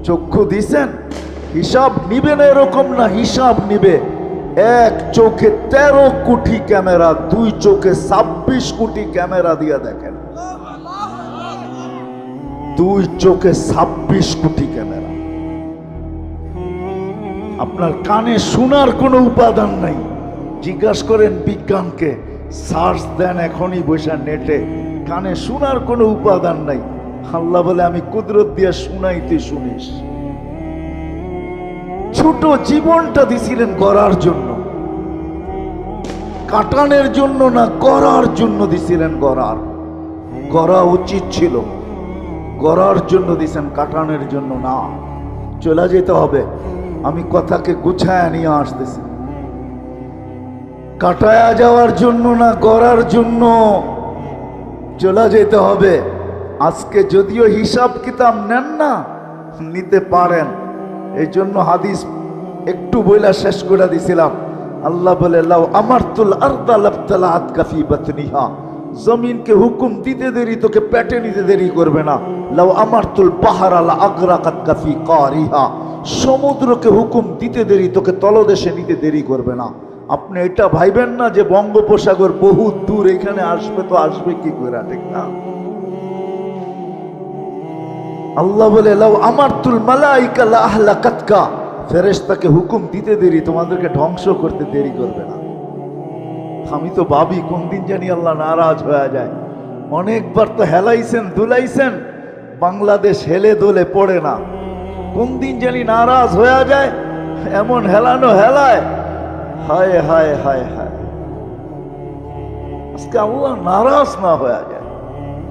চক্ষু দিছেন, হিসাব নিবে না এরকম না, হিসাব নিবে। এক চোখে 13 কোটি ক্যামেরা, দুই চোখে 26 কোটি ক্যামেরা দিয়ে দেখেন, দুই চোখে 26 কোটি ক্যামেরা। আপনার কানে শোনার কোনো উপাদান নাই। জিজ্ঞাসা করেন বিজ্ঞানকে, সার্চ দেন এখনই বসে নেটে, কানে শোনার কোনো উপাদান নাই। আল্লাহ বলে আমি কুদরত দিয়ে শুনাই, তুই শুনিস। ছোট জীবনটা দিছিলেন গড়ার জন্য, কাটানোর জন্য না, গড়ার জন্য দিছিলেন। গড়া উচিত ছিল, গড়ার জন্য দিছেন, কাটানোর জন্য না। চলে যেতে হবে, আমি কথাকে গুছায় নিয়ে আসতেছি। কাটায়া যাওয়ার জন্য না, গড়ার জন্য চলে যেতে হবে। আজকে যদিও হিসাব কিতাব নেন না, নিতে পারেন। এই জন্য হাদিস একটু বইলা শেষ করে দিছিলাম। আল্লাহ বলে, লাউ আমারতুল আরদা লাবতালাআত কাফি বাতনিহা, জমিনকে হুকুম দিতে দেরি তোকে পেটে নিতে দেরি করবে না। লাউ আমারতুল বাহরা লা আগরাকাত কাফি কারিহা, সমুদ্রকে হুকুম দিতে দেরি তোকে তলদেশে নিতে দেরি করবে না। আপনি এটা ভাইবেন না যে বঙ্গোপসাগর বহু দূর, এখানে আসবে তো আসবে কি করে, ঠিক না? আল্লাহ বলে, লাউ আমারতুল মালাইকা লা আহলাকাতকা, ফেরেশতাকে হুকুম দিতে দেরি তোমাদেরকে ধ্বংস করতে দেরি করবে না। আমি তো ভাবি কোন দিন জানি আল্লাহ নারাজ হয়ে যায়। অনেকবার তো হেলাইছেন দুলাইছেন, বাংলাদেশ হেলে দোলে পড়ে না। কোন দিন জানি নারাজ হয়ে যায়, এমন হেলানো হেলায়, হায় হায় হায় হায়। আজকে আল্লাহ নারাজ না হয়ে যায়।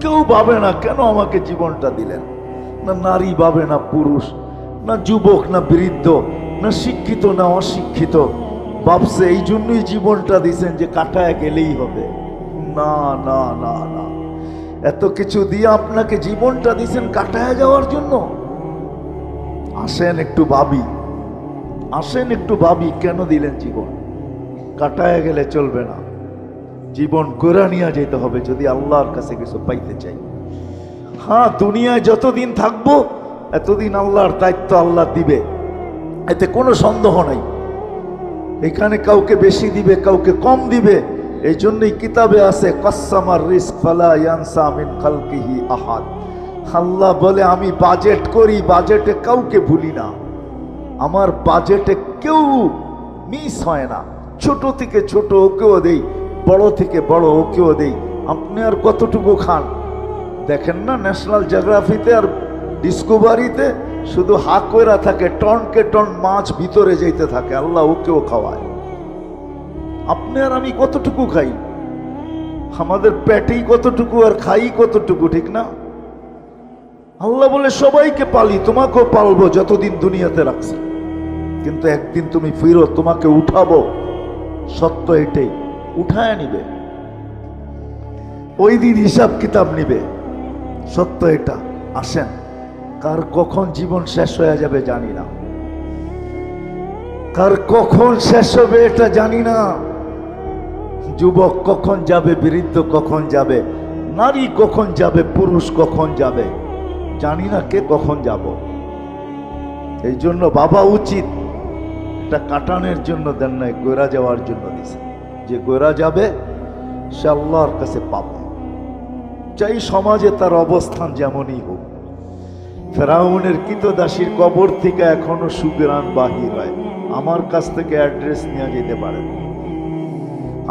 কেউ ভাবে না কেন আমাকে জীবনটা দিলেন। না নারী ভাবে, না পুরুষ, না যুবক, না বৃদ্ধ, না শিক্ষিত, না অশিক্ষিত। ভাবছে এই জন্যই জীবনটা দিছেন যে কাটায় গেলেই হবে। না না না না, এত কিছু দিয়ে আপনাকে জীবনটা দিছেন কাটায় যাওয়ার জন্য? আসেন একটু ভাবি, আসেন একটু ভাবি, কেন দিলেন জীবন? কাটায় গেলে চলবে না, জীবন গোড়া নিয়ে যেতে হবে যদি আল্লাহর কাছে কিছু পাইতে চাই। হ্যাঁ, দুনিয়ায় যতদিন থাকবো এতদিন আল্লাহর দায়িত্ব আল্লাহ দিবে, এতে কোনো সন্দেহ নাই। এখানে কাউকে বেশি দিবে, কাউকে কম দিবে। এই জন্যই কিতাবে আছে, কাসসামার রিজক ফালা ইয়ানসা মিন খালকিহি আহাদ। আল্লাহ বলে, আমি বাজেট করি, বাজেটে কাউকে ভুলি না। আমার বাজেটে কেউ মিস হয় না। ছোট থেকে ছোট ওকেও দেই, বড় থেকে বড় ওকেও দেই। আপনি আর কতটুকু খান? দেখেন না ন্যাশনাল জিওগ্রাফিতে আর ডিসকভারিতে শুধু হাক কইরা থাকে, টনকে টন মাছ ভিতরে যাইতে থাকে। আল্লাহ ওকেও খাওয়ায়। আপনি আর আমি কতটুকু খাই? আমাদের পেটেই কতটুকু আর খাই কতটুকু, ঠিক না? আল্লাহ বলে, সবাইকে পালি, তোমাকেও পালবো যতদিন দুনিয়াতে রাখছি, কিন্তু একদিন তুমি ফিরো, তোমাকে উঠাবো। সত্য এটাই, উঠায় নিবে, ওই দিন হিসাব কিতাব নিবে। সত্য এটা। আসেন, কার কখন জীবন শেষ হয়ে যাবে জানি না, কার কখন শেষ হবে এটা জানি না। যুবক কখন যাবে, বৃদ্ধ কখন যাবে, নারী কখন যাবে, পুরুষ কখন যাবে, জানি না কে কখন যাব। এই জন্য বাবা উচিত এটা কাটানোর জন্য দেন নাই, গোরা যাওয়ার জন্য দিছে। যে গোরা যাবে সে আল্লাহর কাছে পাবে, চাই সমাজে তার অবস্থান যেমনই হোক। ফেরাউনের কৃতদাসীর কবর থেকে এখনো সুগ্রাণ বাহির হয়। আমার কাছ থেকে অ্যাড্রেস নিয়ে যেতে পারেন,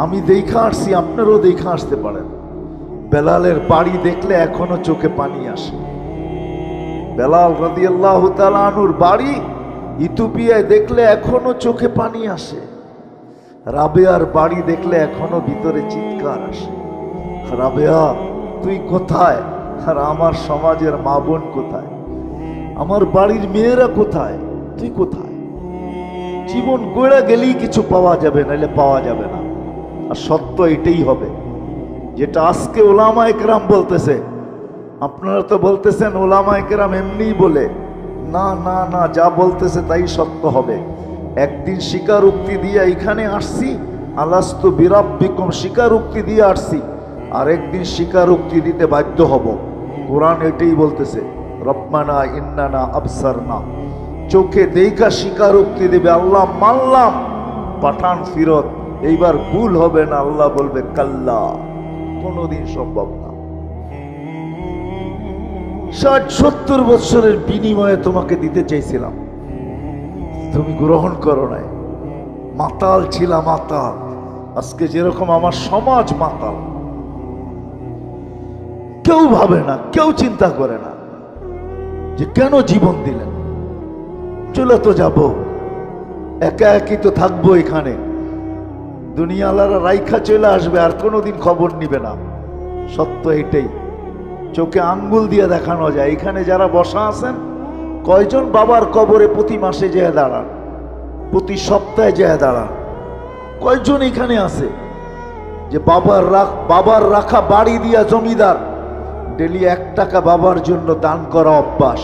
আমি দেখা আসছি, আপনারও দেখা আসতে পারেন। বেলালের বাড়ি দেখলে এখনো চোখে পানি আসে। বেলাল রাদিয়াল্লাহু তাআলা আনহুর বাড়ি ইথিওপিয়ায় দেখলে এখনো চোখে পানি আসে। রাবেয়ার বাড়ি দেখলে এখনো ভিতরে চিৎকার আসে, রাবেয়া তুই কোথায়? আর আমার সমাজের মা বোন কোথায়? আমার বাড়ির মেয়েরা কোথায়? তুই কোথায়? জীবন গড়ে গেলেই কিছু পাওয়া যাবে, নাহলে পাওয়া যাবে না। আর সত্য এটাই হবে, যেটা আজকে ওলামায়ে কেরাম বলতেছে। আপনারা তো বলতেছেন ওলামায়ে কেরাম এমনিই বলে। না না না, যা বলতেছে তাই সত্য হবে। একদিন স্বীকারোক্তি দিয়ে এখানে আসছি, আলাস্তু বিরাব্বিকুম স্বীকারোক্তি দিয়ে আসছি, আর একদিন স্বীকারোক্তি দিতে বাধ্য হব। কোরআন এটাই বলতেছে, রব্বানা ইন্নানা আবসারনা। চোখে দেখা স্বীকারোক্তি দেবে, আল্লাহ মানলাম, পাঠান ফিরত, এইবার ভুল হবে না। আল্লাহ বলবে কাল্লা, কোনোদিন সম্ভব না। 60-70 বছরের বিনিময়ে তোমাকে দিতে চাইছিলাম, তুমি গ্রহণ করো নাই। মাতাল ছিলাম, মাতাল। আজকে যেরকম আমার সমাজ মাতাল, কেউ ভাবে না, কেউ চিন্তা করে না যে কেন জীবন দিলেন। চলে তো যাব, একা একই তো থাকবো এখানে। দুনিয়ালারা রাইখা চলে আসবে, আর কোনোদিন খবর নিবে না। সত্য এটাই, চোখে আঙ্গুল দিয়ে দেখানো যায়। এখানে যারা বসা আছেন, কয়জন বাবার কবরে প্রতি মাসে যেয়ে দাঁড়ান, প্রতি সপ্তাহে যেয়ে দাঁড়ান? কয়জন এখানে আছে যে বাবার রাখা বাড়ি দিয়া জমিদার, ডেলি 1 টাকা বাবার জন্য দান করা অভ্যাস।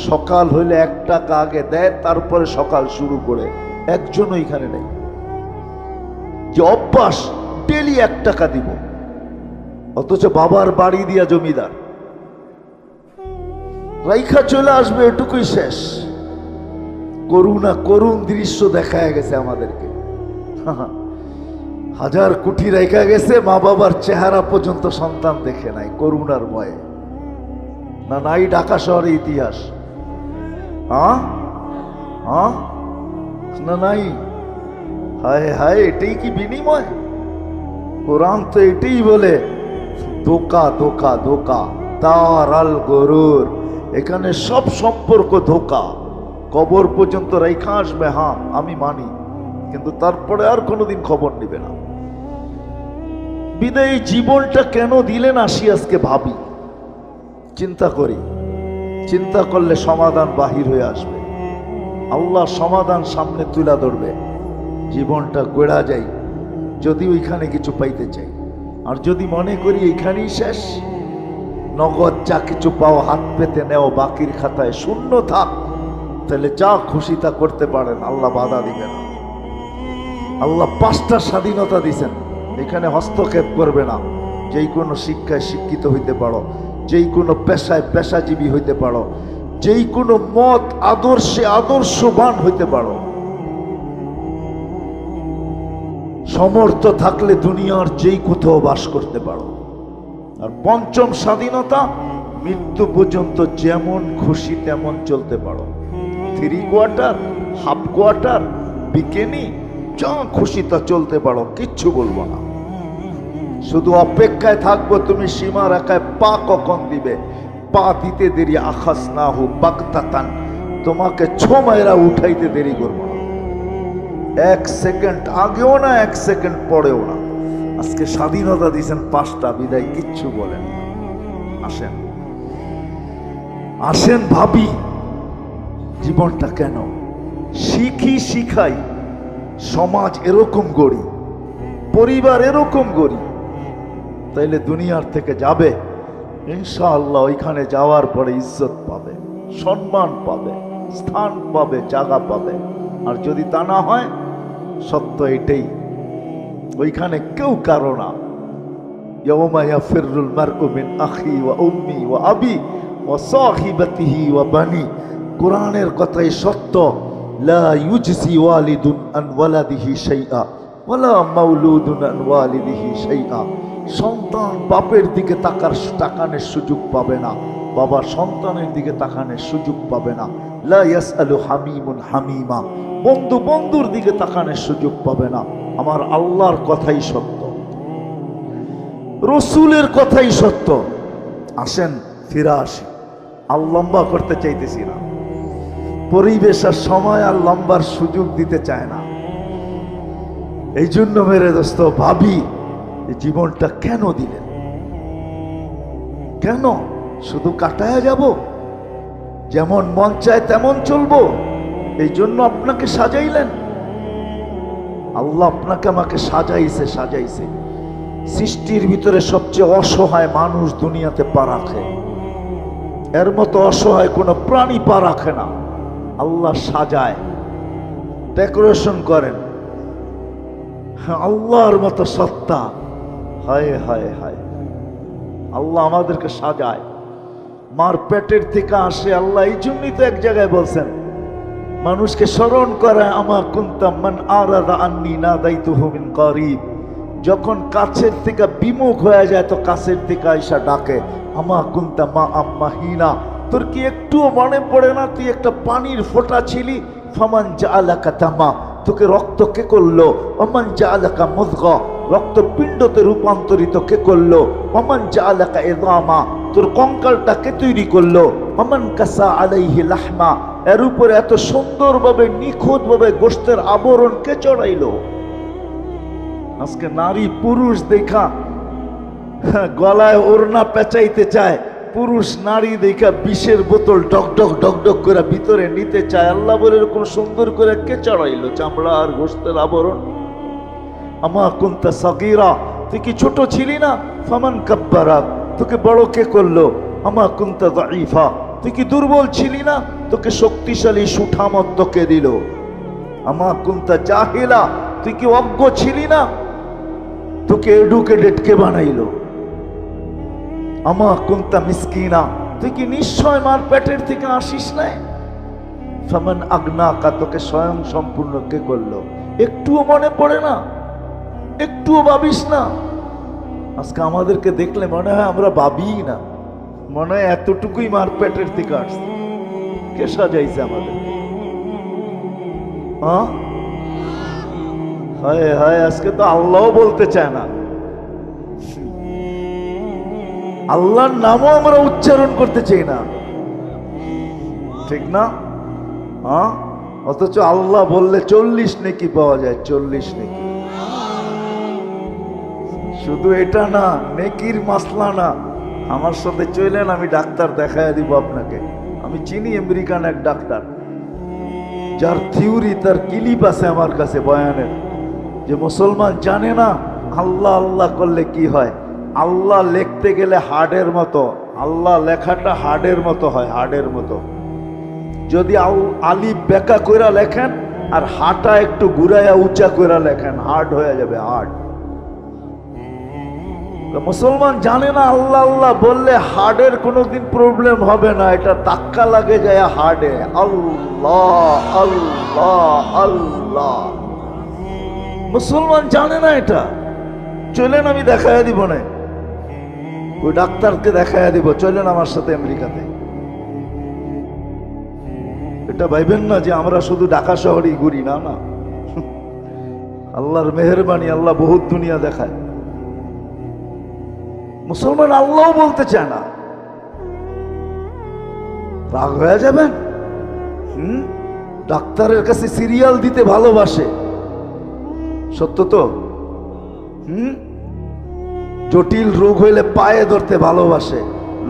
সকাল হইলে 1 টাকা আগে দেয়, তারপরে সকাল শুরু করে। একজনও এখানে নেই যে অভ্যাস ডেলি 1 টাকা দিব, অথচ বাবার বাড়ি দিয়া জমিদার রাইখা চলে আসবে, এটুকুই শেষ। করুণ দৃশ্য দেখায় গেছে আমাদেরকে। 1000 কোটি রাইখা গেছে, মা বাবার চেহারা পর্যন্ত সন্তান দেখে নাই করুণার ভয়ে। না নাই ঢাকা শহরে ইতিহাস? না নাই? হায় হায়, এটাই কি বিনিময়? কোরআন তো এটাই বলে, ধোকা ধোকা ধোকা, তার আল গরুর। এখানে সব সম্পর্ক ধোকা। কবর পর্যন্ত রেখা আসবে, হ্যাঁ আমি মানি, কিন্তু তারপরে আর কোনোদিন খবর নিবে না। বিদায়ী জীবনটা কেন দিলেন আসি আজকে ভাবি, চিন্তা করি। চিন্তা করলে সমাধান বাহির হয়ে আসবে। আল্লাহ সমাধান সামনে তুলে ধরবে। জীবনটা গড়া যাই যদি ওইখানে কিছু পাইতে চাই, আর যদি মনে করি এইখানেই শেষ, নগদ যা কিছু পাও হাত পেতে নেও, বাকির খাতায় শূন্য থাক, তাহলে যা খুশি তা করতে পারেন, আল্লাহ বাধা দিবে না। আল্লাহ 5টা স্বাধীনতা দিছেন, এখানে হস্তক্ষেপ করবে না। যেই কোনো শিক্ষায় শিক্ষিত হইতে পারো, যেই কোনো পেশায় পেশাজীবী হইতে পারো, যেই কোনো মত আদর্শে আদর্শবান হইতে পারো। সমর্থ থাকলে দুনিয়ার যেই কোথাও বাস করতে পারো। আর 5ম স্বাধীনতা, মৃত্যু পর্যন্ত যেমন খুশি তেমন চলতে পারো। 3 কোয়ার্টার, হাফ কোয়ার্টার, বিকেনি, যা খুশি তা চলতে পারো, কিচ্ছু বলবো না। শুধু অপেক্ষায় থাকবো তুমি সীমা রেখায় পা কখন দিবে। পা দিতে দেরি, আখাস না হো বাগতাতান, তোমাকে ছোমাইরা উঠাইতে দেরি করবো না। 1 সেকেন্ড আগেও না, 1 সেকেন্ড পরেও না। আজকে স্বাধীনতা দিয়েছেন 5টা, বিদায় কিচ্ছু বলেন না। আসেন আসেন ভাবি, জীবনটা কেন শিখাই। সমাজ এরকম গড়ি, পরিবার এরকম গড়ি, তাইলে দুনিয়ার থেকে যাবে ইনশাআল্লাহ। ওইখানে যাওয়ার পরে ইজ্জত পাবে, সম্মান পাবে, স্থান পাবে, জায়গা পাবে। আর যদি তা না হয়, সত্য এটাই, ওইখানে কেউ কারো না। ইয়াউমা ইয়াফিরুল মারউ মিন আখি ওয়া উম্মি ওয়া আবি ওয়া সাহিবাতিহি ওয়া বানি। কোরআনের কথাই সত্য। লা ইউজজি ওয়ালিদুন আন ওয়ালাদিহি শাইআ ওয়ালা মাউলুদুন আন ওয়ালিদিহি শাইআ। সন্তান বাপের দিকে তাকানোর সুযোগ পাবে না, বাবা সন্তানের দিকে তাকানোর সুযোগ পাবে না। লা ইয়াসআলু হামিমুন হামিমা, বন্ধু বন্ধুর দিকে তাকানোর সুযোগ পাবে না। আমার আল্লাহর কথাই সত্য, রসুলের কথাই সত্য। আসেন ফিরে আসি। আর লম্বা করতে চাইতেছি না, পরিবেশ আর সময় আর লম্বার সুযোগ দিতে চায় না। এই জন্য মেরে দোস্ত ভাবি, এই জীবনটা কেন দিলেন? কেন শুধু কাটায়া যাব? যেমন মন চায় তেমন চলবো? এই জন্য আপনাকে সাজাইলেন আল্লাহ। আপনাকে আমাকে সাজাইছে। সৃষ্টির ভিতরে সবচেয়ে অসহায় মানুষ দুনিয়াতে পা রাখে, এর মতো অসহায় কোনো প্রাণী পা রাখে না। আল্লাহ সাজায়, ডেকোরেশন করেন। আল্লাহর মতো সত্তা, হায় হায় হায়, আল্লাহ আমাদেরকে সাজায়। মার পেটের থেকে আসে আল্লাহ। এই জন্যই তো এক জায়গায় বলছেন, মানুষকে স্মরণ করে, আমা কুনতাম মান আরাদা আন্নি নাদাইতুহু মিন করিব। যখন কাছের থেকে বিমুখ হয়ে যায় তো কাছের থেকে আইসা ডাকে, আমা কুনতা মা আম্মাহিনা। তোর কি একটুও মনে পড়ে না তুই একটা পানির ফোঁটা ছিলি? ফামান জাআলাকা দামা, তোকে রক্ত কে করলো? ওমান জাআলাকা মুযগা, রক্তপিণ্ডতে রূপান্তরিত কে করলো? ওমান জাআলাকা ইযামা, তোর কঙ্কালটা কে তৈরি করলো? ওমান কাসা আলাইহি লাহমা, এর উপরে এত সুন্দরভাবে নিখুঁতভাবে গোশতের আবরণ কে চড়াইলো? আজকে নারী পুরুষ দেখা গলায় ওড়না পেঁচাইতে চায়, পুরুষ নারী দেখা বিষের বোতল ডক করে ভিতরে নিতে চায়। আল্লাহ বলে এরকম সুন্দর করে কে চড়াইলো চামড়া আর গোশতের আবরণ? আমা কুনতা সাগীরা, তুই কি ছোট ছিলি না? ফামান কাব্বারাক, তোকে বড় কে করলো? আমা কুনতা দাঈফা, তুই কি দুর্বল ছিলি না? তোকে শক্তিশালী সুঠামত কে দিল? আমা কুনতা জাহিলা, তুই কি অজ্ঞ ছিলি না? তোকে এডুকেটেড কে বানাইলো? আমা কুনতা মিসকিনা, তুই কি নিশ্চয় মার পেটের থেকে আসিস নাই? ফামান আগনাকা, তোকে স্বয়ং সম্পূর্ণ কে করলো? একটুও মনে পড়ে না? একটুও ভাবিস না? আজকে আমাদেরকে দেখলে মনে হয় আমরা ভাবি না, মনে হয় এতটুকুই মার পেটের থেকে আসছে। কে সাজাইছে আমাদের? হায় হায়, আজকে তো আল্লাহ বলতে চায় না, আল্লাহর নামও আমরা উচ্চারণ করতে চাই না, ঠিক না? অথচ আল্লাহ বললে 40 নেকি পাওয়া যায়, 40 নেকি। শুধু এটা না, নেকির মাসলা না। আমার সাথে চলেন, আমি ডাক্তার দেখায় দিব আপনাকে। আমি চিনি আমেরিকান এক ডাক্তার, যার থিওরি, তার ক্লিপ আছে আমার কাছে বয়ানের, যে মুসলমান জানে না আল্লাহ আল্লাহ করলে কি হয়। আল্লাহ লিখতে গেলে হাড়ের মতো, আল্লাহ লেখাটা হাড়ের মতো হয়, হাড়ের মতো। যদি আলিফ বেকা কইরা লেখেন আর হাটা একটু ঘুরাইয়া উঁচা কইরা লেখেন, হার্ড হয়ে যাবে, হার্ড। মুসলমান জানে না আল্লাহ আল্লাহ বললে হার্টের কোনোদিন প্রবলেম হবে না, এটা ধাক্কা লাগে যায় হার্টে। আল্লাহ আল্লাহ আল্লাহ, মুসলমান জানে না এটা। চলেন আমি দেখাইয়া দিব না, ওই ডাক্তারকে দেখাইয়া দিব, চলেন আমার সাথে আমেরিকাতে। এটা ভাইবেন না যে আমরা শুধু ঢাকা শহরেই ঘুরি, না না, আল্লাহর মেহেরবানি, আল্লাহ বহুত দুনিয়া দেখায়। মুসলমান আল্লাহ বলতে চায় না, রাগ হয়ে যাবেন। ডাক্তারের কাছে সিরিয়াল দিতে ভালোবাসে, সত্য তো? জটিল রোগ হইলে পায়ে ধরতে ভালোবাসে,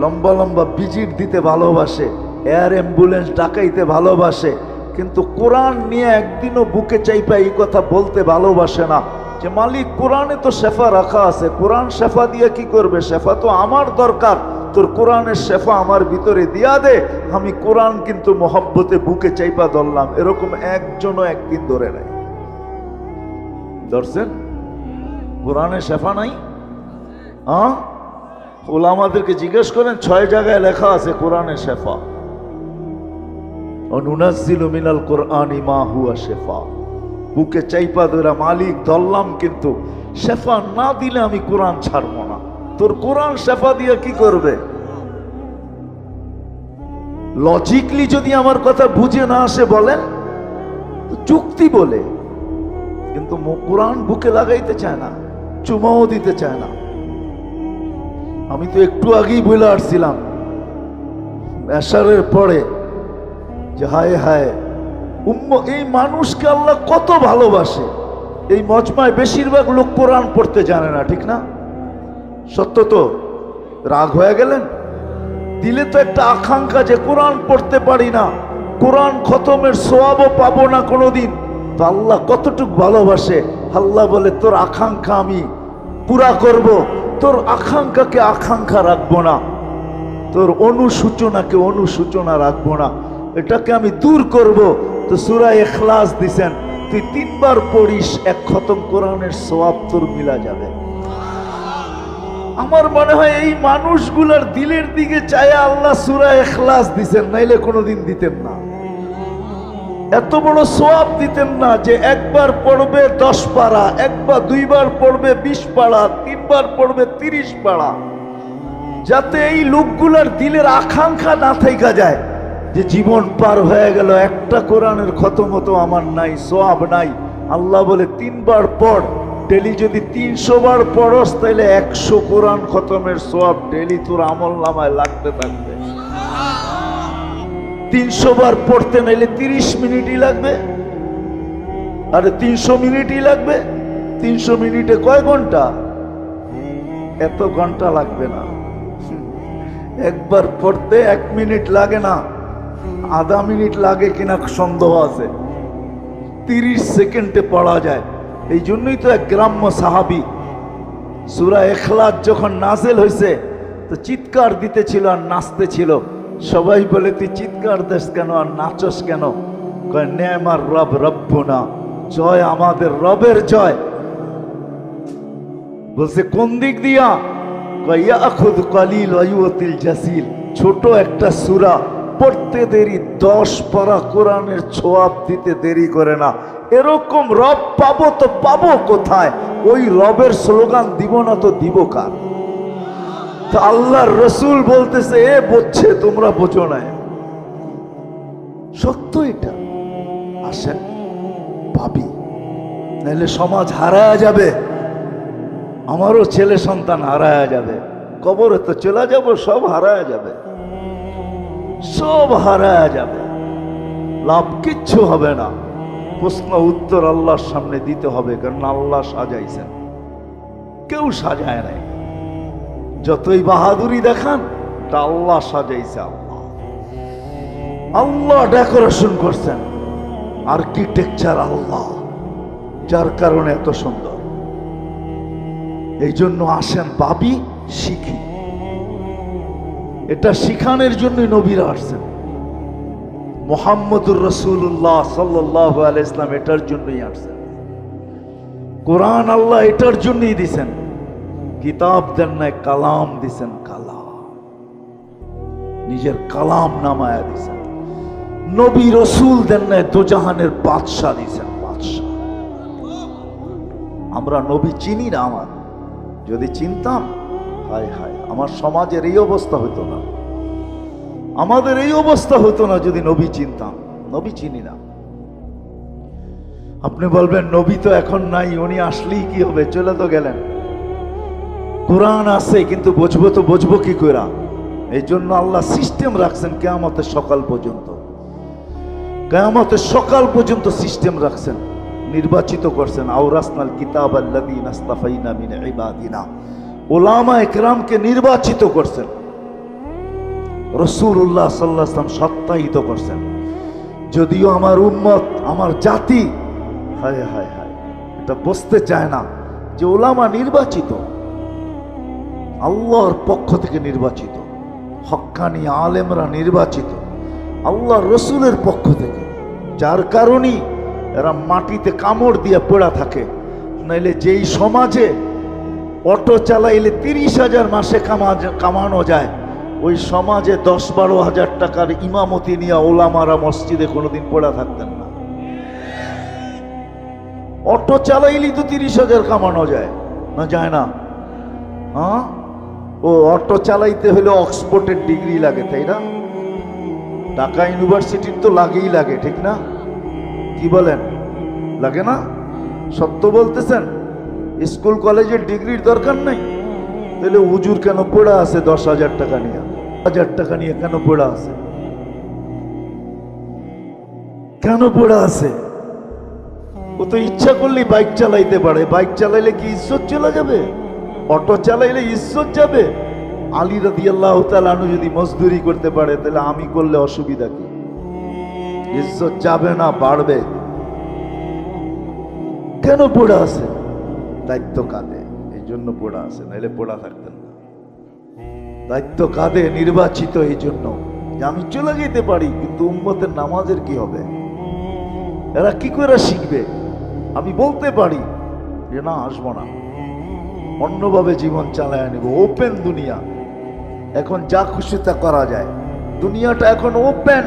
লম্বা লম্বা ভিজিট দিতে ভালোবাসে, এয়ার অ্যাম্বুলেন্স ডাকাইতে ভালোবাসে, কিন্তু কোরআন নিয়ে একদিনও বুকে চাইপা এই কথা বলতে ভালোবাসে না যে মালিক কোরআনে তো শেফা রাখা আছে, কোরআন শেফা দিয়ে কি করবে? শেফা তো আমার দরকার, তোর কোরআনের শেফা আমার ভিতরে দিয়া দে, আমি কোরআন কিন্তু মহব্বতে বুকে চাইপা ধরলাম। এরকম একজনও একদিন ধরে নাই। ধরছেন? কোরআনে শেফা নাই? ওলামাদেরকে জিজ্ঞেস করেন, 6 জায়গায় লেখা আছে কোরআনে শেফা। অনুনাজ্জিলু মিনাল কুরআনি মা হুয়া শিফা। বুকে চাইপা ধরা মালিক ধরলাম, কিন্তু শেফা না দিলে আমি কোরআন ছাড়বো না। তোর কোরআন শেফা দিয়ে কি করবে? লজিকলি যদি আমার কথা বুঝে না আসে বলেন, যুক্তি বলে, কিন্তু কোরআন বুকে লাগাইতে চায় না, চুমাও দিতে চায় না। আমি তো একটু আগেই বলে আসছিলাম এশারের পরে যে হায় হায় এই মানুষকে আল্লাহ কত ভালোবাসে। এই মজমায় বেশিরভাগ লোক কোরআন পড়তে জানে না, ঠিক না? সত্য তো? রাগ হয়ে গেলেন? দিলে তো একটা আকাঙ্ক্ষা যে কোরআন পড়তে পারি না, কোরআন খতমের সওয়াবও পাবো না কোনোদিন। তো আল্লাহ কতটুক ভালোবাসে। আল্লাহ বলে তোর আকাঙ্ক্ষা আমি পুরা করব, তোর আকাঙ্ক্ষাকে আকাঙ্ক্ষা রাখবো না, তোর অনুসূচনাকে অনুসূচনা রাখবো না, এটাকে আমি দূর করব। তো সূরা ইখলাস দিছেন, তুই 3 বার পড়িস, 1 খতম কোরআনের সওয়াব তোর মিলা যাবে। আমার মনে হয় এই মানুষগুলোর দিলের দিকে চায় আল্লাহ সূরা ইখলাস দিছেন, নাইলে কোনোদিন দিতেন না। এত বড় সওয়াব দিতেন না যে 1 বার পড়বে 10 পারা, 2 বার পড়বে 20 পারা, 3 বার পড়বে 30 পারা, যাতে এই লোকগুলার দিলের আকাঙ্ক্ষা না থাইকা যায় যে জীবন পার হয়ে গেল, একটা কোরআনের খতম তো আমার নাই, সওয়াব নাই। আল্লাহ বলে 3 বার পড়, ডেলি যদি 300 বার পড়স তাহলে 100 কোরআন খতমের সওয়াব ডেলি তোর আমলনামায় লাগতে থাকবে। 300 বার পড়তে নাইলে 30 মিনিটই লাগবে, আরে 300 মিনিটই লাগবে। 300 মিনিটে কয় ঘন্টা? এত ঘন্টা লাগবে না। একবার পড়তে 1 মিনিট লাগে না, আধা মিনিট লাগে কিনা সন্দেহ আছে। 30 সেকেন্ডে পড়া যায়। এই জন্যই তো এক গ্রাম্য সাহাবী সূরা ইখলাস যখন নাযিল হয়েছে, তো তো চিৎকার দিতেছিল আর নাচতেছিল। সবাই বলে তুই চিৎকার দিস কেন আর নাচস কেন? কয় নেমার রব রব্বুনা, জয় আমাদের রবের জয়। বলছে কোন দিক দিয়া? কয় ইয়াখুদ কলিল ওয়া ইউতিল জাসিল, ছোট একটা সূরা পড়তে দেরি 10 পারা কোরআনের ছোয়াব দিতে দেরি করে না। এরকম রব পাবো তো পাবো কোথায়? ওই রবের স্লোগান দিব না তো দিব কার? তো আল্লাহর রসুল বলতেছে এ বুঝছে, তোমরা বোঝো না। সত্য এটা। আসেন ভাবি, নাহলে সমাজ হারায় যাবে, আমারও ছেলে সন্তান হারায় যাবে, কবরে তো চলে যাব, সব হারায় যাবে, সব হারায় যাবে, লাভ কিচ্ছু হবে না। প্রশ্ন উত্তর আল্লাহর সামনে দিতে হবে, কারণ আল্লাহ সাজাইছেন, কেউ সাজায় নাই। যতই বাহাদুরি দেখান, তা আল্লাহ সাজাইছে। আল্লাহ আল্লাহ ডেকোরেশন করছেন, আর্কিটেকচার আল্লাহ, যার কারণে এত সুন্দর। এই জন্য আসেন ভাবি, শিখি। এটা শিখানোর জন্যই নবীরা আসছেন। মুহাম্মদুর রাসূলুল্লাহ সাল্লাল্লাহু আলাইহি ওয়াসাল্লাম এটার জন্যই আসছেন। কোরআন আল্লাহ এটার জন্যই দিছেন। কিতাব দেন নাই, কালাম দিছেন, কালাম, নিজের কালাম নামায়া দিছেন। নবী রসুল দেন নাই, দোজাহানের বাদশাহ দিছেন, বাদশাহ। আমরা নবী চিনি না। আমার যদি চিনতাম, হায় হায়, আমার সমাজের এই অবস্থা হতো না, আমাদের এই অবস্থা হতো না যদি নবী চিনতাম। নবী চিনি না। আপনি বলবেন নবী তো এখন নাই, উনি আসলেই কি হবে, চলে তো গেলেন। কোরআন আছে, কিন্তু বুঝবো তো বুঝবো কি করে? এই জন্য আল্লাহ সিস্টেম রাখছেন কিয়ামতের সকাল পর্যন্ত। কিয়ামতের সকাল পর্যন্ত সিস্টেম রাখছেন, নির্বাচিত করছেন। আওরাসনাল কিতাব আল্লাযীনা ইসতাফাইনা মিন ইবাদিনা, উলামা ইকরামকে নির্বাচিত করছেন। রাসূলুল্লাহ সাল্লাল্লাহু আলাইহি ওয়াসাল্লাম সত্যায়িত করছেন। যদিও আমার উম্মত, আমার জাতি, হায় হায় হায়, এটা বুঝতে চায় না যে উলামা নির্বাচিত, আল্লাহর পক্ষ থেকে নির্বাচিত, হক্কানি আলেমরা নির্বাচিত আল্লাহর রসুলের পক্ষ থেকে। যার কারণেই এরা মাটিতে কামড় দিয়ে পড়া থাকে। নাইলে যেই সমাজে অটো চালাইলে 30,000 মাসে কামানো যায়, ওই সমাজে 10-12 হাজার টাকার ইমামতি নিয়ে ওলামারা মসজিদে কোনোদিন পড়া থাকতেন না। অটো চালাইলেই তো 30,000 কামানো যায় না? যায় না? হ্যাঁ, ও অটো চালাইতে হলে অক্সফোর্ডের ডিগ্রি লাগে, তাই না? ঢাকা ইউনিভার্সিটির তো লাগেই লাগে, ঠিক না? কি বলেন, লাগে না? সত্য বলতেছেন? স্কুল কলেজের ডিগ্রির দরকার নাই? তাহলে হুজুর কেন পড়া আছে 10,000 টাকা নিয়ে? 1000 টাকা নিয়ে কেন পড়া আছে? কেন পড়া আছে? ও তো ইচ্ছা করলেই বাইক চালাইতে পারে। বাইক চালাইলে কি ইজ্জত চলে যাবে? অটো চালাইলে ইজ্জত যাবে? আলী রাদিয়াল্লাহু তাআলা আনহু যদি মজদুরি করতে পারে, তাহলে আমি করলে অসুবিধা কি? ইজ্জত যাবে না, বাড়বে। কেন পড়া আছে? দায়িত্ব কাঁধে, এই জন্য পড়া আছে, নাইলে পড়া থাকতেন না। দায়িত্ব কাঁধে, নির্বাচিত এই জন্য যে আমি চলে যেতে পারি, কিন্তু উম্মতের নামাজের কি হবে? এরা কি করে শিখবে? আমি বলতে পারি যে না, আসবো না, অন্যভাবে জীবন চালায় নেব। ওপেন দুনিয়া, এখন যা খুশি তা করা যায়। দুনিয়াটা এখন ওপেন,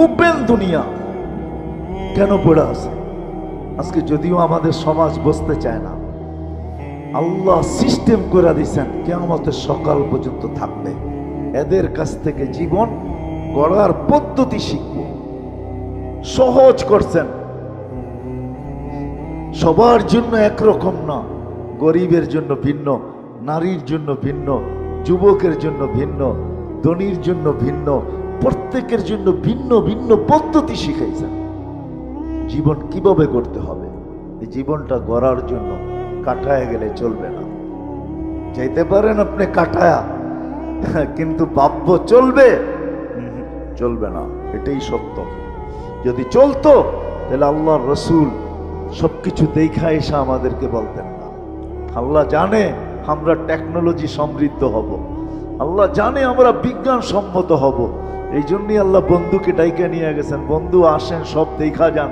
ওপেন দুনিয়া। কেন পড়ে আছে? আজকে যদিও আমাদের সমাজ বুঝতে চায় না, আল্লাহ সিস্টেম করে দিচ্ছেন কিয়ামতের সকাল পর্যন্ত থাকবে। এদের কাছ থেকে জীবন গড়ার পদ্ধতি শিখব, সহজ করছেন। সবার জন্য একরকম না, গরিবের জন্য ভিন্ন, নারীর জন্য ভিন্ন, যুবকের জন্য ভিন্ন, ধনীর জন্য ভিন্ন, প্রত্যেকের জন্য ভিন্ন ভিন্ন পদ্ধতি শিখাইছেন। জীবন কিভাবে করতে হবে, এই জীবনটা গড়ার জন্য কাটায় গেলে চলবে না। যাইতে পারেন আপনি কাটায়া, কিন্তু ভাব্য চলবে? চলবে না, এটাই সত্য। যদি চলতো তাহলে আল্লাহর রসুল সবকিছু দেখা এসে আমাদেরকে বলতেন না। আল্লাহ জানে আমরা টেকনোলজি সমৃদ্ধ হব, আল্লাহ জানে আমরা বিজ্ঞান সম্মত হব। এই জন্যই আল্লাহ বন্ধুকে ডাইকা নিয়ে গেছেন, বন্ধু আসেন সব দেখা যান,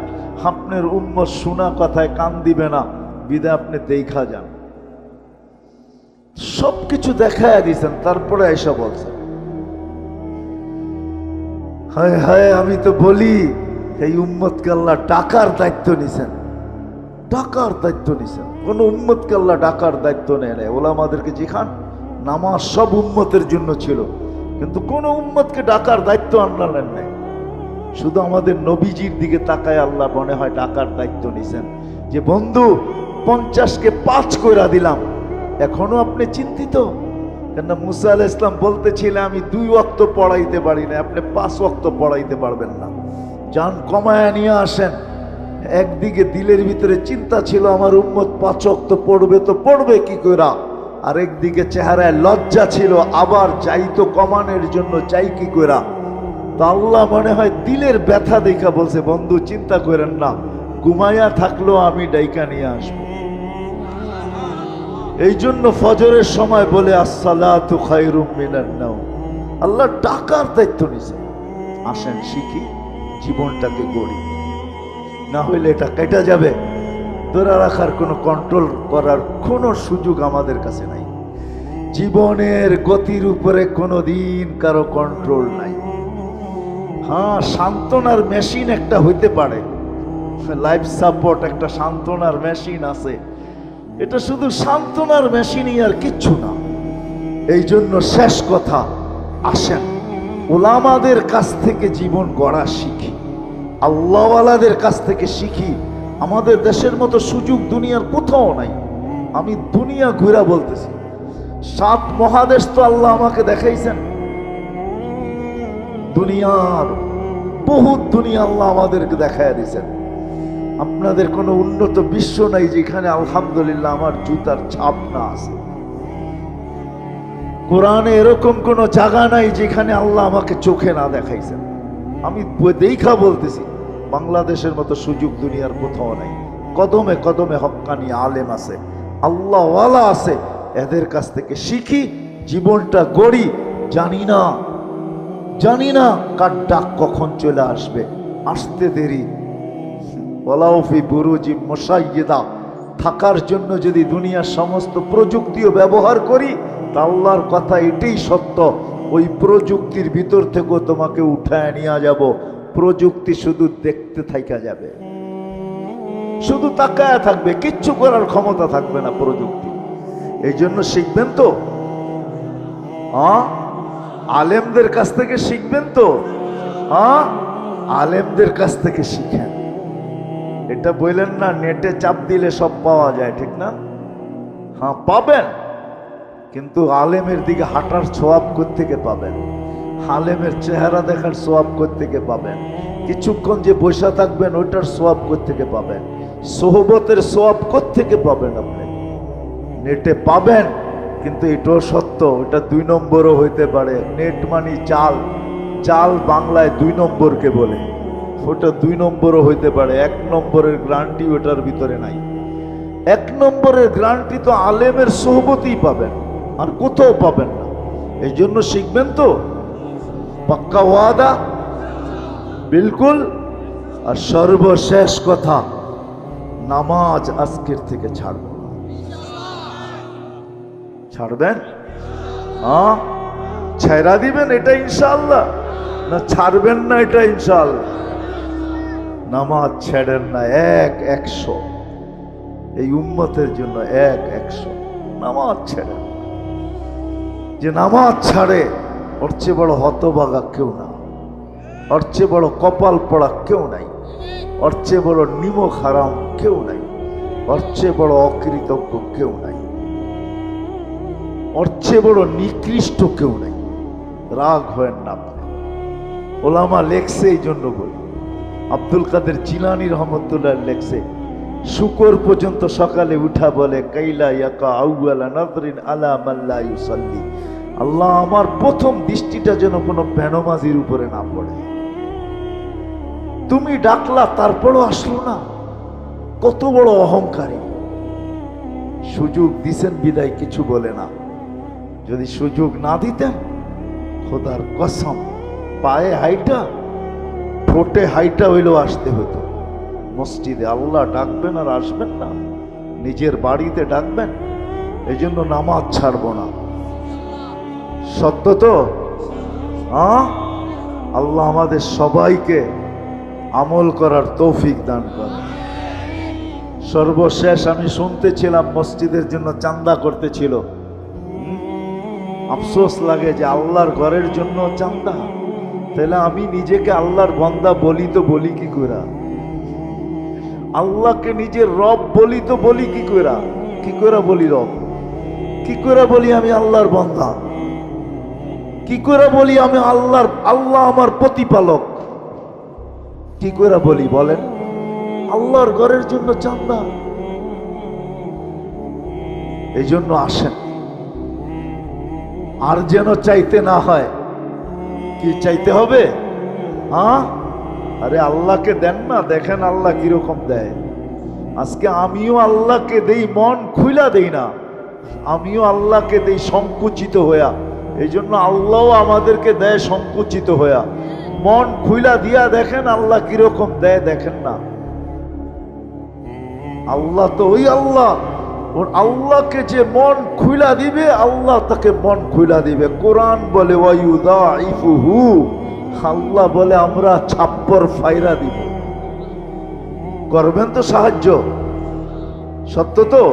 আপনার উম্মত শোনা কথায় কান দিবে না, বিদায় আপনি দেখা যান। সবকিছু দেখায় দিয়েছেন, তারপরে এসব বলছেন। হায় হায়, আমি তো বলি এই উম্মতকে আল্লাহ ডাকার দায়িত্ব নিছেন, ডাকার দায়িত্ব নিছেন। কোন উম্মতকে আল্লাহ ডাকার দায়িত্ব নেয় নাই। ওলামাদেরকে যেখান নামাজ সব উম্মতের জন্য ছিল, কিন্তু কোন উম্মতকে ডাকার দায়িত্ব আল্লাহ নেন নাই। শুধু আমাদের নবীজির দিকে তাকায় আল্লাহ মনে হয় ডাকার দায়িত্ব নিছেন, যে বন্ধু 50কে 5 কইরা দিলাম, এখনো আপনি চিন্তিত? কেন মুসা আলাইহিস সালাম বলতেছিলেন আমি 2 ওয়াক্ত পড়াইতে পারি না, আপনি 5 ওয়াক্ত পড়াইতে পারবেন না, জান কমায়া নিয়ে আসেন। একদিকে দিলের ভিতরে চিন্তা ছিল আমার উম্মত 5 ওয়াক্ত পড়বে তো পড়বে কি কইরা, আর একদিকে চেহারায় লজ্জা ছিল আবার চাইতো কমানোর জন্য, চাই কি কইরা। তো আল্লাহ মনে হয় দিলের ব্যথা দেখা বলছে বন্ধু চিন্তা করেন না, ঘুমাইয়া থাকলেও আমি ডাইকা নিয়ে আসবো। এই জন্য ফজরের সময় বলে আসসালাতু খায়রুম মিনান নাওম। আল্লাহ ডাকার দায়িত্ব নিছে, আসেন শিখি, জীবনটাকে গড়ি, না হইলে এটা কেটে যাবে। ধরে রাখার কোনো কন্ট্রোল করার কোনো সুযোগ আমাদের কাছে নাই। জীবনের গতির উপরে কোনো দিন কারো কন্ট্রোল নাই। হ্যাঁ, সান্ত্বনার মেশিন একটা হইতে পারে, লাইফ সাপোর্ট একটা সান্ত্বনার মেশিন আছে, এটা শুধু সান্ত্বনার মেশিনই আর কিচ্ছু না। এই জন্য শেষ কথা, আসেন ওলামাদের কাছ থেকে জীবন গড়া শিখি, আল্লাহওয়ালাদের কাছ থেকে শিখি। আমাদের দেশের মতো সুযোগ দুনিয়ার কোথাও নাই। আমি দুনিয়া ঘুরা বলতেছি, 7 মহাদেশ তো আল্লাহ আমাকে দেখাইছেন, দুনিয়ার বহুত দুনিয়া আল্লাহ আমাদেরকে দেখায় দিয়েছেন। আপনাদের কোনো উন্নত বিশ্ব নাই যেখানে আলহামদুলিল্লাহ আমার জুতার ছাপ না আছে। কোরআনে এরকম কোনো জায়গা নাই যেখানে আল্লাহ আমাকে চোখে না দেখাইছেন। আমি দেখা বলতেছি, বাংলাদেশের মতো সুযোগ দুনিয়ার কোথাও নাই। কদমে কদমে হক্কানি আলেম আছে, আল্লাহওয়ালা আছে, এদের কাছ থেকে শিখি, জীবনটা গড়ি। জানি না কার ডাক কখন চলে আসবে, আসতে দেরি। ওয়ালাউফি বুরুজি মুশাইয়্যিদা, থাকার জন্য যদি দুনিয়ার সমস্ত প্রযুক্তিও ব্যবহার করি, তা আল্লাহর কথা এটাই সত্য, ওই প্রযুক্তির ভিতর থেকেও তোমাকে উঠায় নিয়ে যাব। প্রযুক্তি শুধু দেখতে থাকা যাবে, শুধু তাকায় থাকবে, কিচ্ছু করার ক্ষমতা থাকবে না প্রযুক্তি। এই জন্য শিখবেন তো, আলেমদের কাছ থেকে শিখবেন তো, আলেমদের কাছ থেকে শিখেন। এটা বললেন না নেটে চাপ দিলে সব পাওয়া যায়, ঠিক না? হ্যাঁ পাবেন, কিন্তু আলেমের দিকে হাঁটার সোয়াব কোত্থেকে পাবেন? আলেমের চেহারা দেখার সোয়াব কোত্থেকে পাবেন? কিছুক্ষণ যে বসে থাকবেন ওইটার সোয়াব কোত্থেকে পাবেন? সোহবতের সোয়াব কোত্থেকে পাবেন? আপনি নেটে পাবেন, কিন্তু এটাও সত্য, ওটা 2 নম্বরও হইতে পারে। নেট মানে জাল বাংলায় 2 নম্বরকে বলে, ওটা 2 নম্বরও হইতে পারে। 1 নম্বরের গ্যারান্টি ওটার ভিতরে নাই। 1 নম্বরের গ্যারান্টি তো আলেমের সোহবতই পাবেন, আর কোথাও পাবেন না। এই জন্য শিখবেন তো, পাক্কা ওয়াদা, বিলকুল। আর সর্বশেষ কথা, নামাজ আজকের থেকে ছাড়ব না। ছাড়বেন? হ্যাঁ, ছেড়া দিবেন এটা ইনশাআল্লাহ, না ছাড়বেন না এটা ইনশাআল্লাহ? নামাজ ছেড়েন না, 100 এই উম্মতের জন্য 100 নামাজ ছেড়েন। যে নামাজ ছাড়ে ওর চেয়ে বড় হতভাগা কেউ না, ওর চেয়ে বড় কপাল পড়া কেউ নাই, ওর চেয়ে বড় নিমক হারাম কেউ নাই, ওর চেয়ে বড় অকৃতজ্ঞ কেউ নাই, ওর চেয়ে বড় নিকৃষ্ট কেউ নাই। রাগ হয় না আপনি, ওলামা লেখছে, এই জন্য বলি। আব্দুল কাদের জিলানী রহমতুল্লাহ লেখছে, শুকর পর্যন্ত সকালে উঠা বলে কাইলা ইয়াকা আউয়ালা নাযরিন আলা মান লা ইউসাল্লি, আল্লাহ আমার প্রথম দৃষ্টিটা যেন কোনো বেনমাজির উপরে না পড়ে। তুমি ডাকলা তারপরও আসলো না, কত বড় অহংকারী। সুযোগ দিছেন বিদায় কিছু বলে না। যদি সুযোগ না দিতেন, খোদার কসম, পায়ে হাইটা ঠোঁটে হাইটা হইলেও আসতে হতো মসজিদে। আল্লাহ ডাকবেন আর আসবেন না, নিজের বাড়িতে ডাকবেন। এই জন্য নামাজ ছাড়বো না। সত্য তো? আল্লাহ আমাদের সবাইকে আমল করার তৌফিক দান করে। সর্বশেষ আমি শুনতেছিলাম মসজিদের জন্য চান্দা করতেছিল। আফসোস লাগে যে আল্লাহর ঘরের জন্য চান্দা। তাহলে আমি নিজেকে আল্লাহর বান্দা বলি তো বলি কি করে? আল্লাহকে নিজের রব বলি তো বলি কি করে? কি করে বলি রব? কি করে বলি আমি আল্লাহর বান্দা? কি করে বলি আমি আল্লাহ আমার প্রতিপালক? কি করে বলি বলেন? আল্লাহর ঘরের জন্য চান্দা। এই জন্য আসেন, আর যেন চাইতে না হয়। কি চাইতে হবে? আরে আল্লাহকে দেন না, দেখেন আল্লাহ কিরকম দেয়। আজকে আমিও আল্লাহকে দেই, মন খুইলা দেই না। আমিও আল্লাহকে দেই সংকুচিত হইয়া। এই জন্য আল্লাহও আমাদেরকে দেয় সংকুচিত হইয়া। মন খুইলা দিয়া দেখেন আল্লাহ কিরকম দেয়, দেখেন না। আল্লাহ তো ওই আল্লাহ, ওর আল্লাহকে যে মন খুইলা দিবে, আল্লাহ তাকে মন খুইলা দিবে। কোরআন বলে ওয়ায়ুদাইফুহু, আল্লাহ বলে আমরা ছাপ্পর ফাইরা দিব। করবেন তো সাহায্য? সত্য তো?